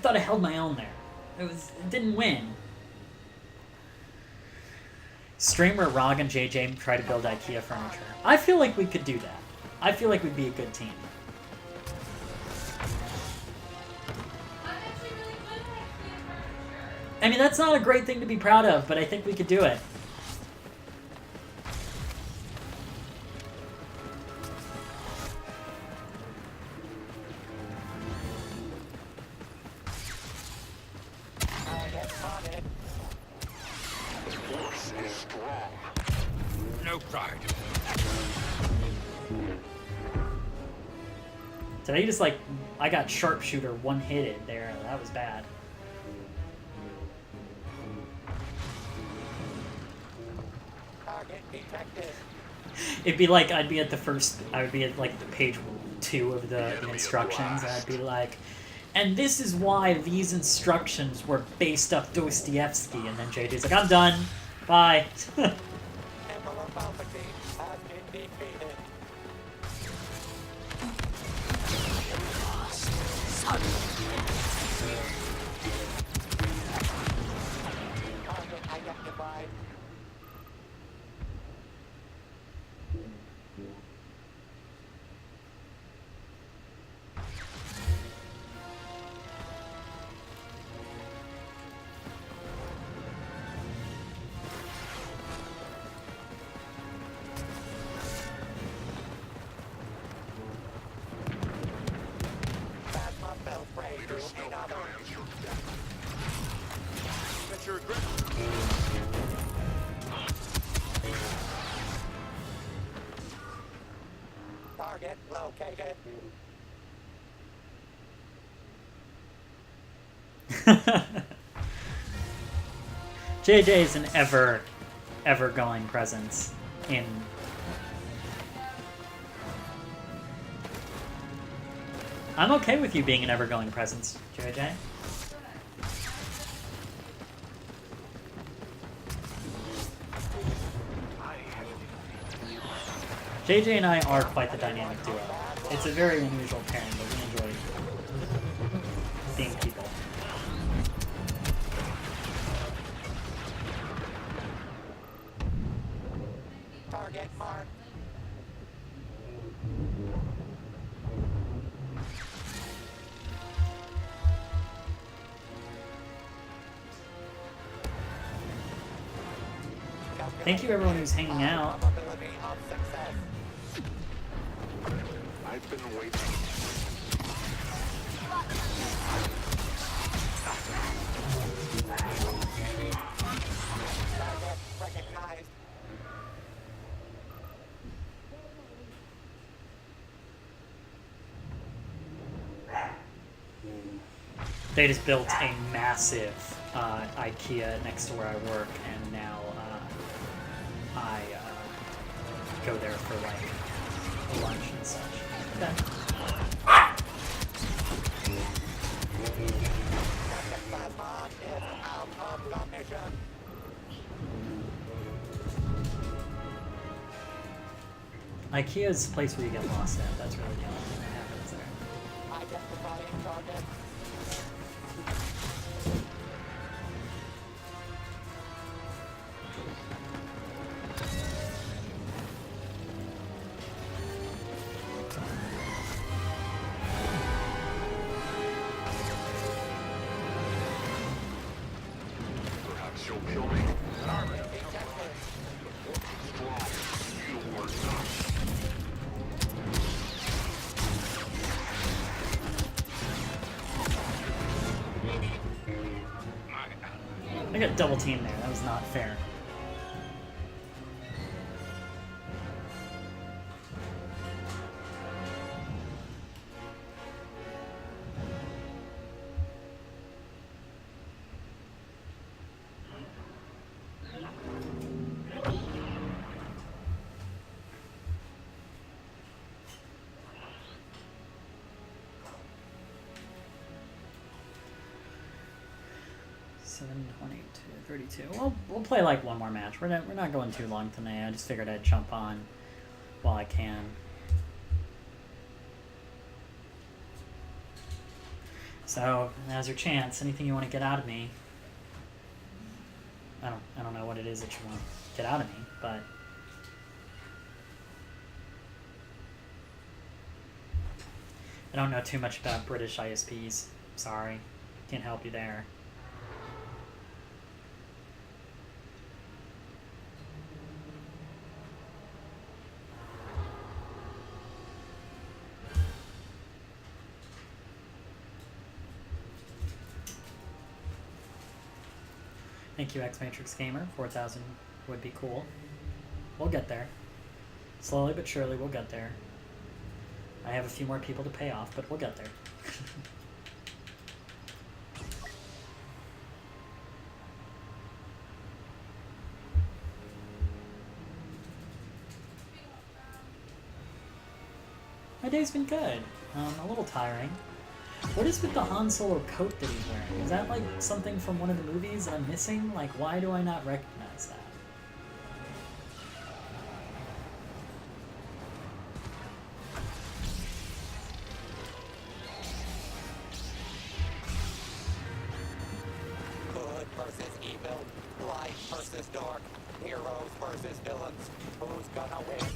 I held my own there. It didn't win. Streamer Raag and JJ try to build IKEA furniture. I feel like we could do that. I feel like we'd be a good team. I'm actually really good at IKEA furniture. I mean, that's not a great thing to be proud of, but I think we could do it. Did I just like... I got sharpshooter one-hitted there. That was bad. It'd be like I'd be at the first... I would be at like the page 2 of the instructions, and I'd be like... And this is why these instructions were based off Dostoevsky. And then JJ's like, I'm done. Bye. Target located. JJ is an ever-going presence in... I'm okay with you being an ever-going presence, JJ. JJ and I are quite the dynamic duo. It's a very unusual pairing, but we enjoy being people. Target mark. Thank you everyone who's hanging out. I've been waiting. Recognized. They just built a massive IKEA next to where I work, and now I go there for like lunch and such. Okay. IKEA is a place where you get lost at. That's really the only thing that happens there. Identifying target. I got double teamed there. That was not fair. We'll play like one more match. We're not going too long tonight. I just figured I'd jump on while I can. So now's your chance. Anything you want to get out of me? I don't know what it is that you want to get out of me, but I don't know too much about British ISPs. Sorry, can't help you there. Thank you, X-Matrix Gamer. 4,000 would be cool. We'll get there. Slowly but surely, we'll get there. I have a few more people to pay off, but we'll get there. My day's been good. A little tiring. What is with the Han Solo coat that he's wearing? Is that like something from one of the movies that I'm missing? Like, why do I not recognize that? Good versus evil, light versus dark, heroes versus villains. Who's gonna win?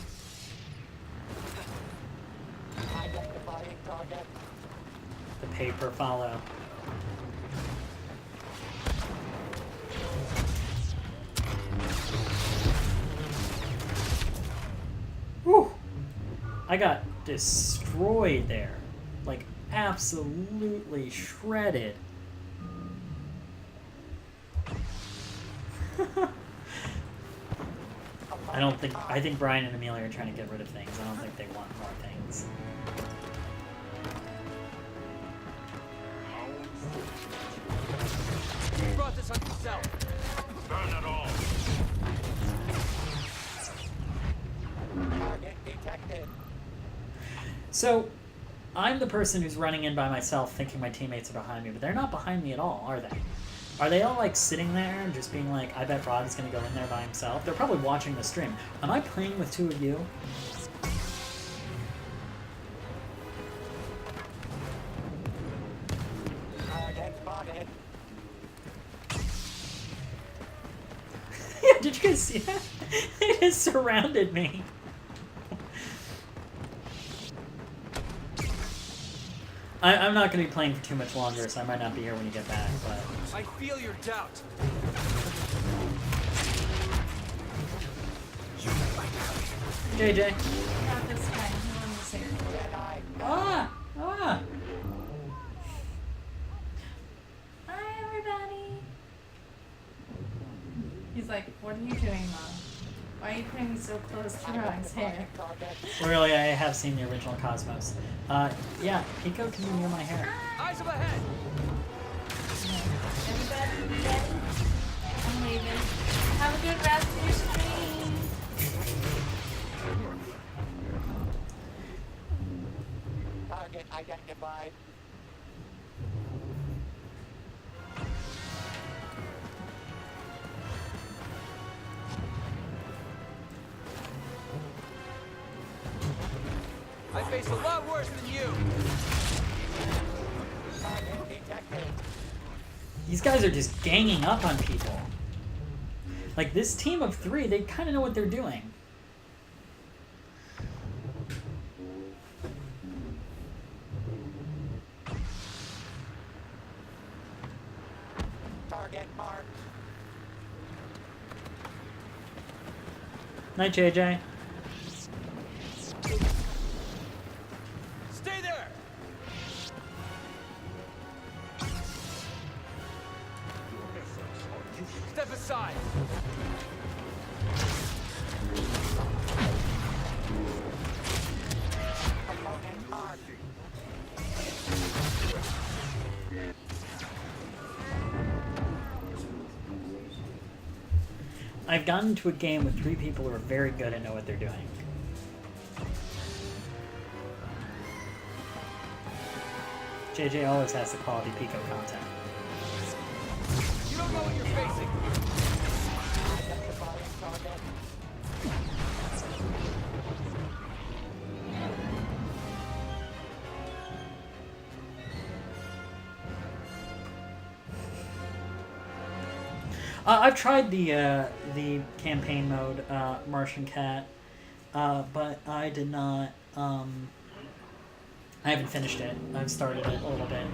Identifying target. The paper follow. Whew! I got destroyed there. Like, absolutely shredded. I think Brian and Amelia are trying to get rid of things. I don't think they want more things. You brought this on yourself. None at all. Target detected. So, I'm the person who's running in by myself thinking my teammates are behind me, but they're not behind me at all, are they? Are they all, like, sitting there and just being like, I bet Rod is going to go in there by himself? They're probably watching the stream. Am I playing with two of you? Target spotted. Yeah, did you guys see that? They just surrounded me. I'm not going to be playing for too much longer, so I might not be here when you get back, but... I feel your doubt. JJ. Not this guy. He won this here. Ah! Ah! Hi, everybody. He's like, what are you doing, Mom? Why are you putting me so close to Raag's hair? Really, I have seen the original Cosmos. Yeah, Pico can be near my hair. Eyes up ahead. Everybody ready? I'm leaving. Have a good rest of your stream. Target identified. I face a lot worse than you. Target detected. These guys are just ganging up on people. Like, this team of three, they kind of know what they're doing. Target marked. Night, JJ. Stay there! Step aside! Opponent marked. I've gotten into a game with 3 people who are very good and know what they're doing. JJ always has the quality Pico content. You don't know what you're facing! Identifying target. I've tried the campaign mode, Martian Cat, but I did not. I haven't finished it. I've started it a little bit.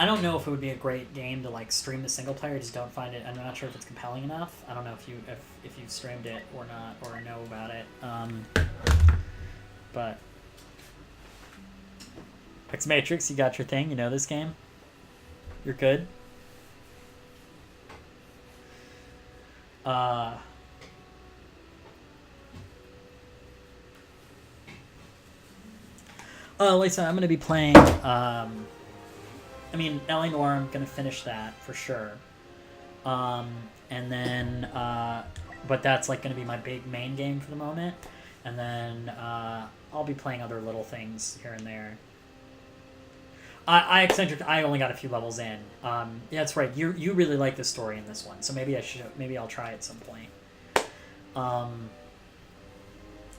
I don't know if it would be a great game to like stream the single player. I just don't find it. I'm not sure if it's compelling enough. I don't know if you've streamed it or not or know about it. But X Matrix, you got your thing. You know this game. You're good. Lisa, I'm going to be playing, I mean, LA Noire, I'm going to finish that for sure. And then, but that's like going to be my big main game for the moment. And then, I'll be playing other little things here and there. I only got a few levels in. Yeah, that's right. You really like the story in this one, so maybe I'll try at some point.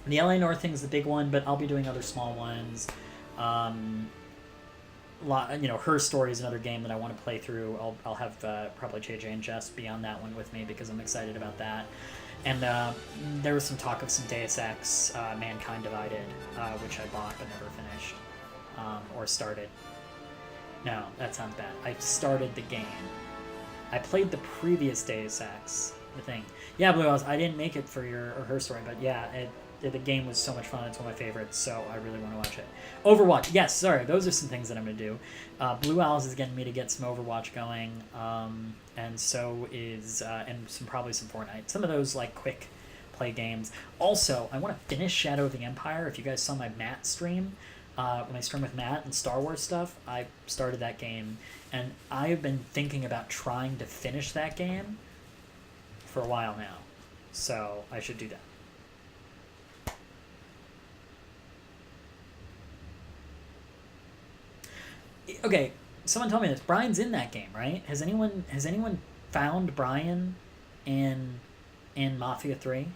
The LA North thing's the big one, but I'll be doing other small ones. Her story is another game that I want to play through. I'll have probably JJ and Jess be on that one with me because I'm excited about that. And there was some talk of some Deus Ex Mankind Divided, which I bought but never finished or started. No, that sounds bad. I started the game. I played the previous Deus Ex, the thing. Yeah, Blue House, I didn't make it for her story, but yeah, the game was so much fun. It's one of my favorites, so I really want to watch it. Overwatch, yes, sorry, those are some things that I'm going to do. Blue Owls is getting me to get some Overwatch going, and so is, and probably some Fortnite. Some of those, like, quick play games. Also, I want to finish Shadow of the Empire. If you guys saw my Matt stream, when I stream with Matt and Star Wars stuff, I started that game, and I have been thinking about trying to finish that game for a while now, so I should do that. Okay, someone told me this. Brian's in that game, right? Has anyone found Brian in Mafia 3?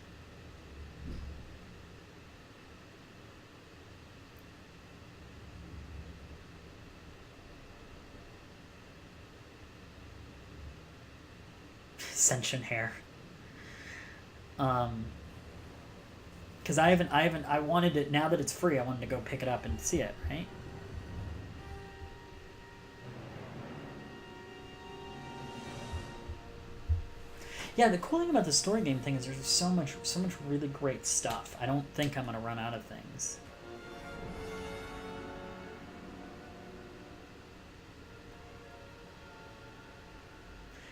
Sentient hair. Because I wanted it, now that it's free, I wanted to go pick it up and see it, right? Yeah, the cool thing about the story game thing is there's so much really great stuff. I don't think I'm gonna run out of things.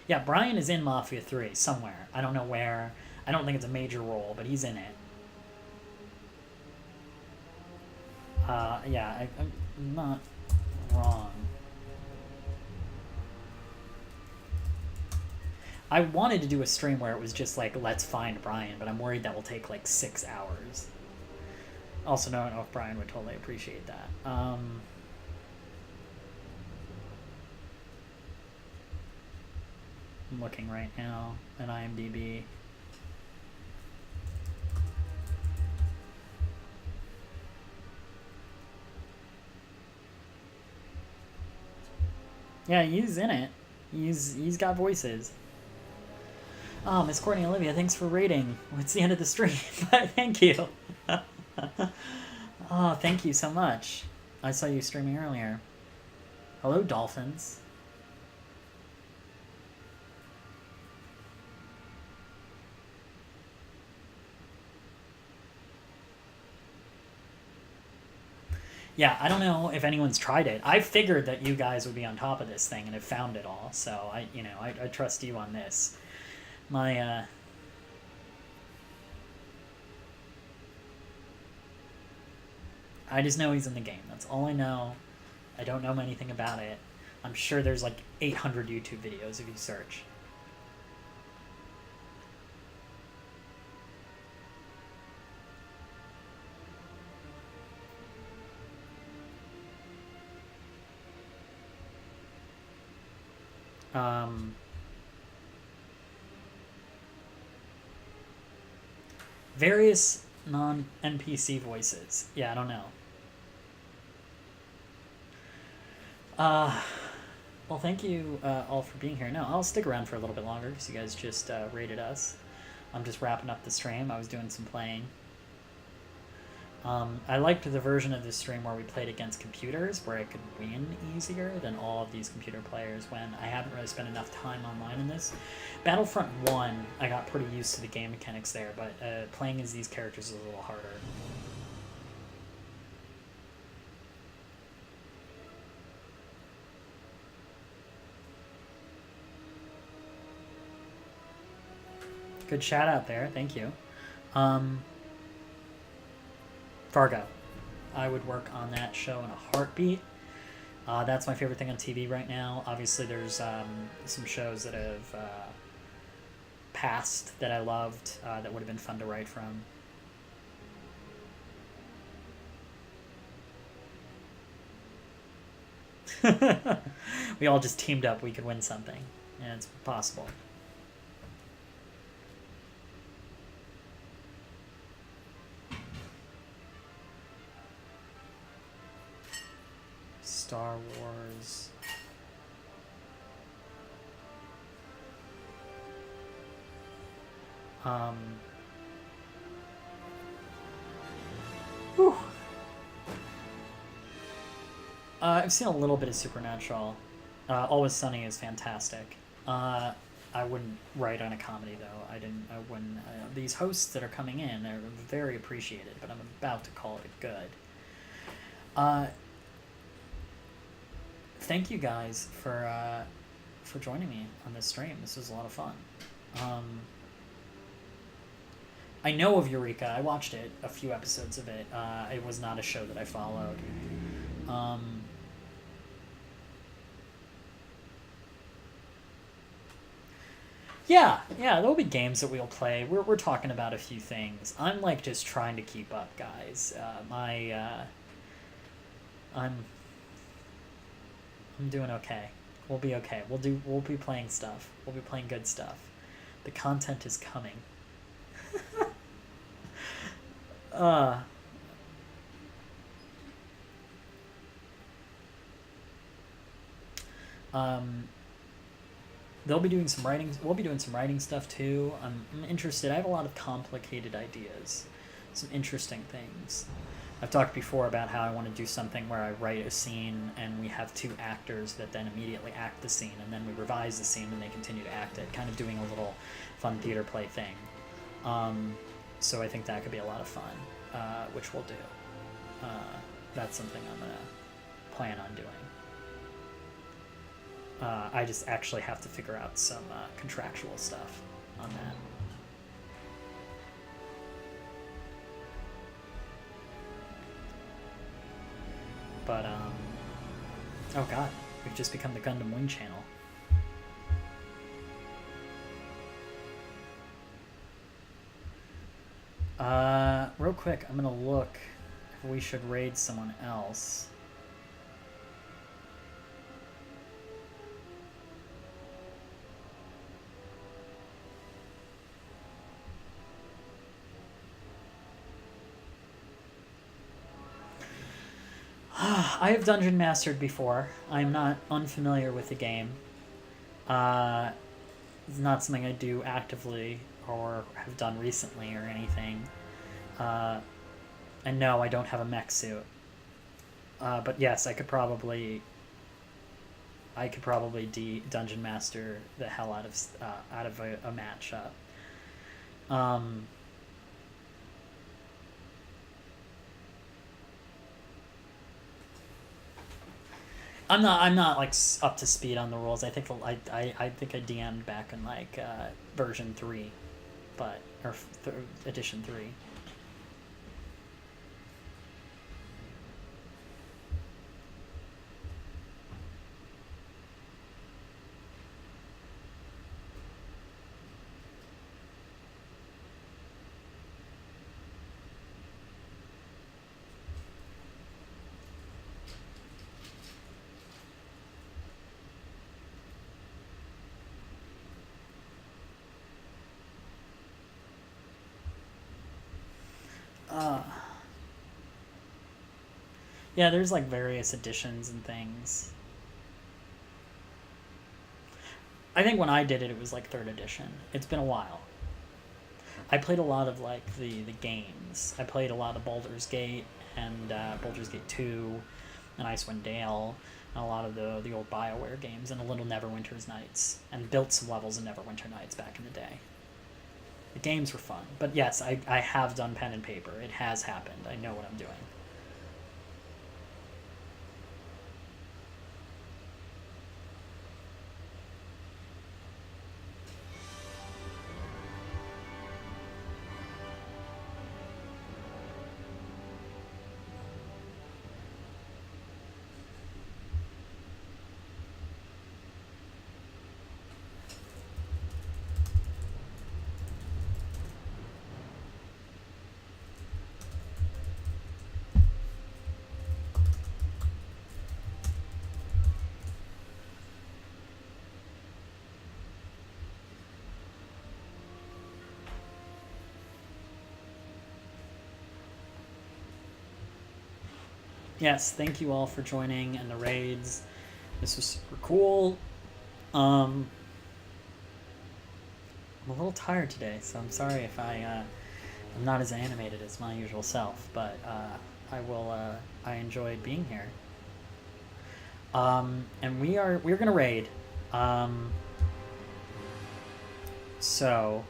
Yeah, Brian is in Mafia 3 somewhere. I don't know where. I don't think it's a major role, but he's in it. Yeah, I'm not wrong. I wanted to do a stream where it was just like, let's find Brian, but I'm worried that will take like 6 hours. Also, don't know if Brian would totally appreciate that. I'm looking right now at IMDb. Yeah, he's in it. He's got voices. Oh, Miss Courtney Olivia, thanks for rating. It's the end of the stream, but thank you. Oh, thank you so much. I saw you streaming earlier. Hello, dolphins. yeah, I don't know if anyone's tried it. I figured that you guys would be on top of this thing and have found it all, so I trust you on this. My I just know he's in the game. That's all I know. I don't know anything about it. I'm sure there's like 800 YouTube videos if you search. Various non-NPC voices. Yeah, I don't know. Well, thank you all for being here. No, I'll stick around for a little bit longer because you guys just rated us. I'm just wrapping up the stream. I was doing some playing. I liked the version of the stream where we played against computers, where I could win easier than all of these computer players when I haven't really spent enough time online in this. Battlefront 1, I got pretty used to the game mechanics there, but playing as these characters is a little harder. Good shout out there, thank you. Fargo. I would work on that show in a heartbeat. That's my favorite thing on TV right now. Obviously, there's some shows that have passed that I loved that would have been fun to write from. We all just teamed up, we could win something. And it's possible. Star Wars. Whew. I've seen a little bit of Supernatural. Always Sunny is fantastic. I wouldn't write on a comedy though. I wouldn't. These hosts that are coming in are very appreciated, but I'm about to call it good. Thank you guys for joining me on this stream. This was a lot of fun. I know of Eureka. I watched it, a few episodes of it. It was not a show that I followed. Yeah, there'll be games that we'll play. We're talking about a few things. I'm like just trying to keep up, guys. I'm doing okay. We'll be okay. We'll be playing stuff. We'll be playing good stuff. The content is coming. They'll be doing some writing. We'll be doing some writing stuff too. I'm interested. I have a lot of complicated ideas, some interesting things. I've talked before about how I want to do something where I write a scene and we have two actors that then immediately act the scene, and then we revise the scene and they continue to act it, kind of doing a little fun theater play thing. So I think that could be a lot of fun, which we'll do. That's something I'm going to plan on doing. I just actually have to figure out some contractual stuff on that. But, oh god, we've just become the Gundam Wing channel. Real quick, I'm gonna look if we should raid someone else. I have Dungeon Mastered before. I'm not unfamiliar with the game. It's not something I do actively or have done recently or anything. And no, I don't have a mech suit. But yes, I could probably Dungeon Master the hell out of a matchup. I'm not like up to speed on the rules. I think I think I DM'd back in like version 3, but or edition 3. Yeah, there's like various editions and things. I think when I did it, it was like 3rd edition. It's been a while. I played a lot of like the games. I played a lot of Baldur's Gate and Baldur's Gate 2 and Icewind Dale and a lot of the old BioWare games and a little Neverwinter's Nights and built some levels in Neverwinter Nights back in the day. The games were fun. But yes, I have done pen and paper. It has happened. I know what I'm doing. Yes, thank you all for joining and the raids. This was super cool. I'm a little tired today, so I'm sorry if I'm not as animated as my usual self, but I enjoyed being here. And we're gonna raid. So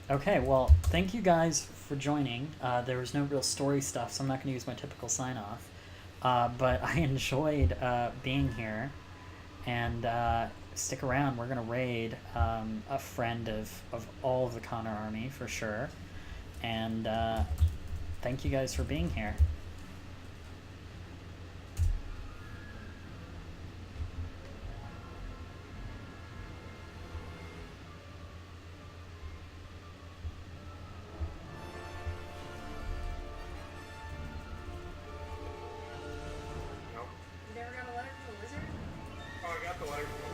okay, well, thank you guys for joining. There was no real story stuff, so I'm not going to use my typical sign-off. But I enjoyed being here, and stick around. We're going to raid a friend of all of the Connor army, for sure. And thank you guys for being here. You never got a letter from the wizard? Oh, I got the letter from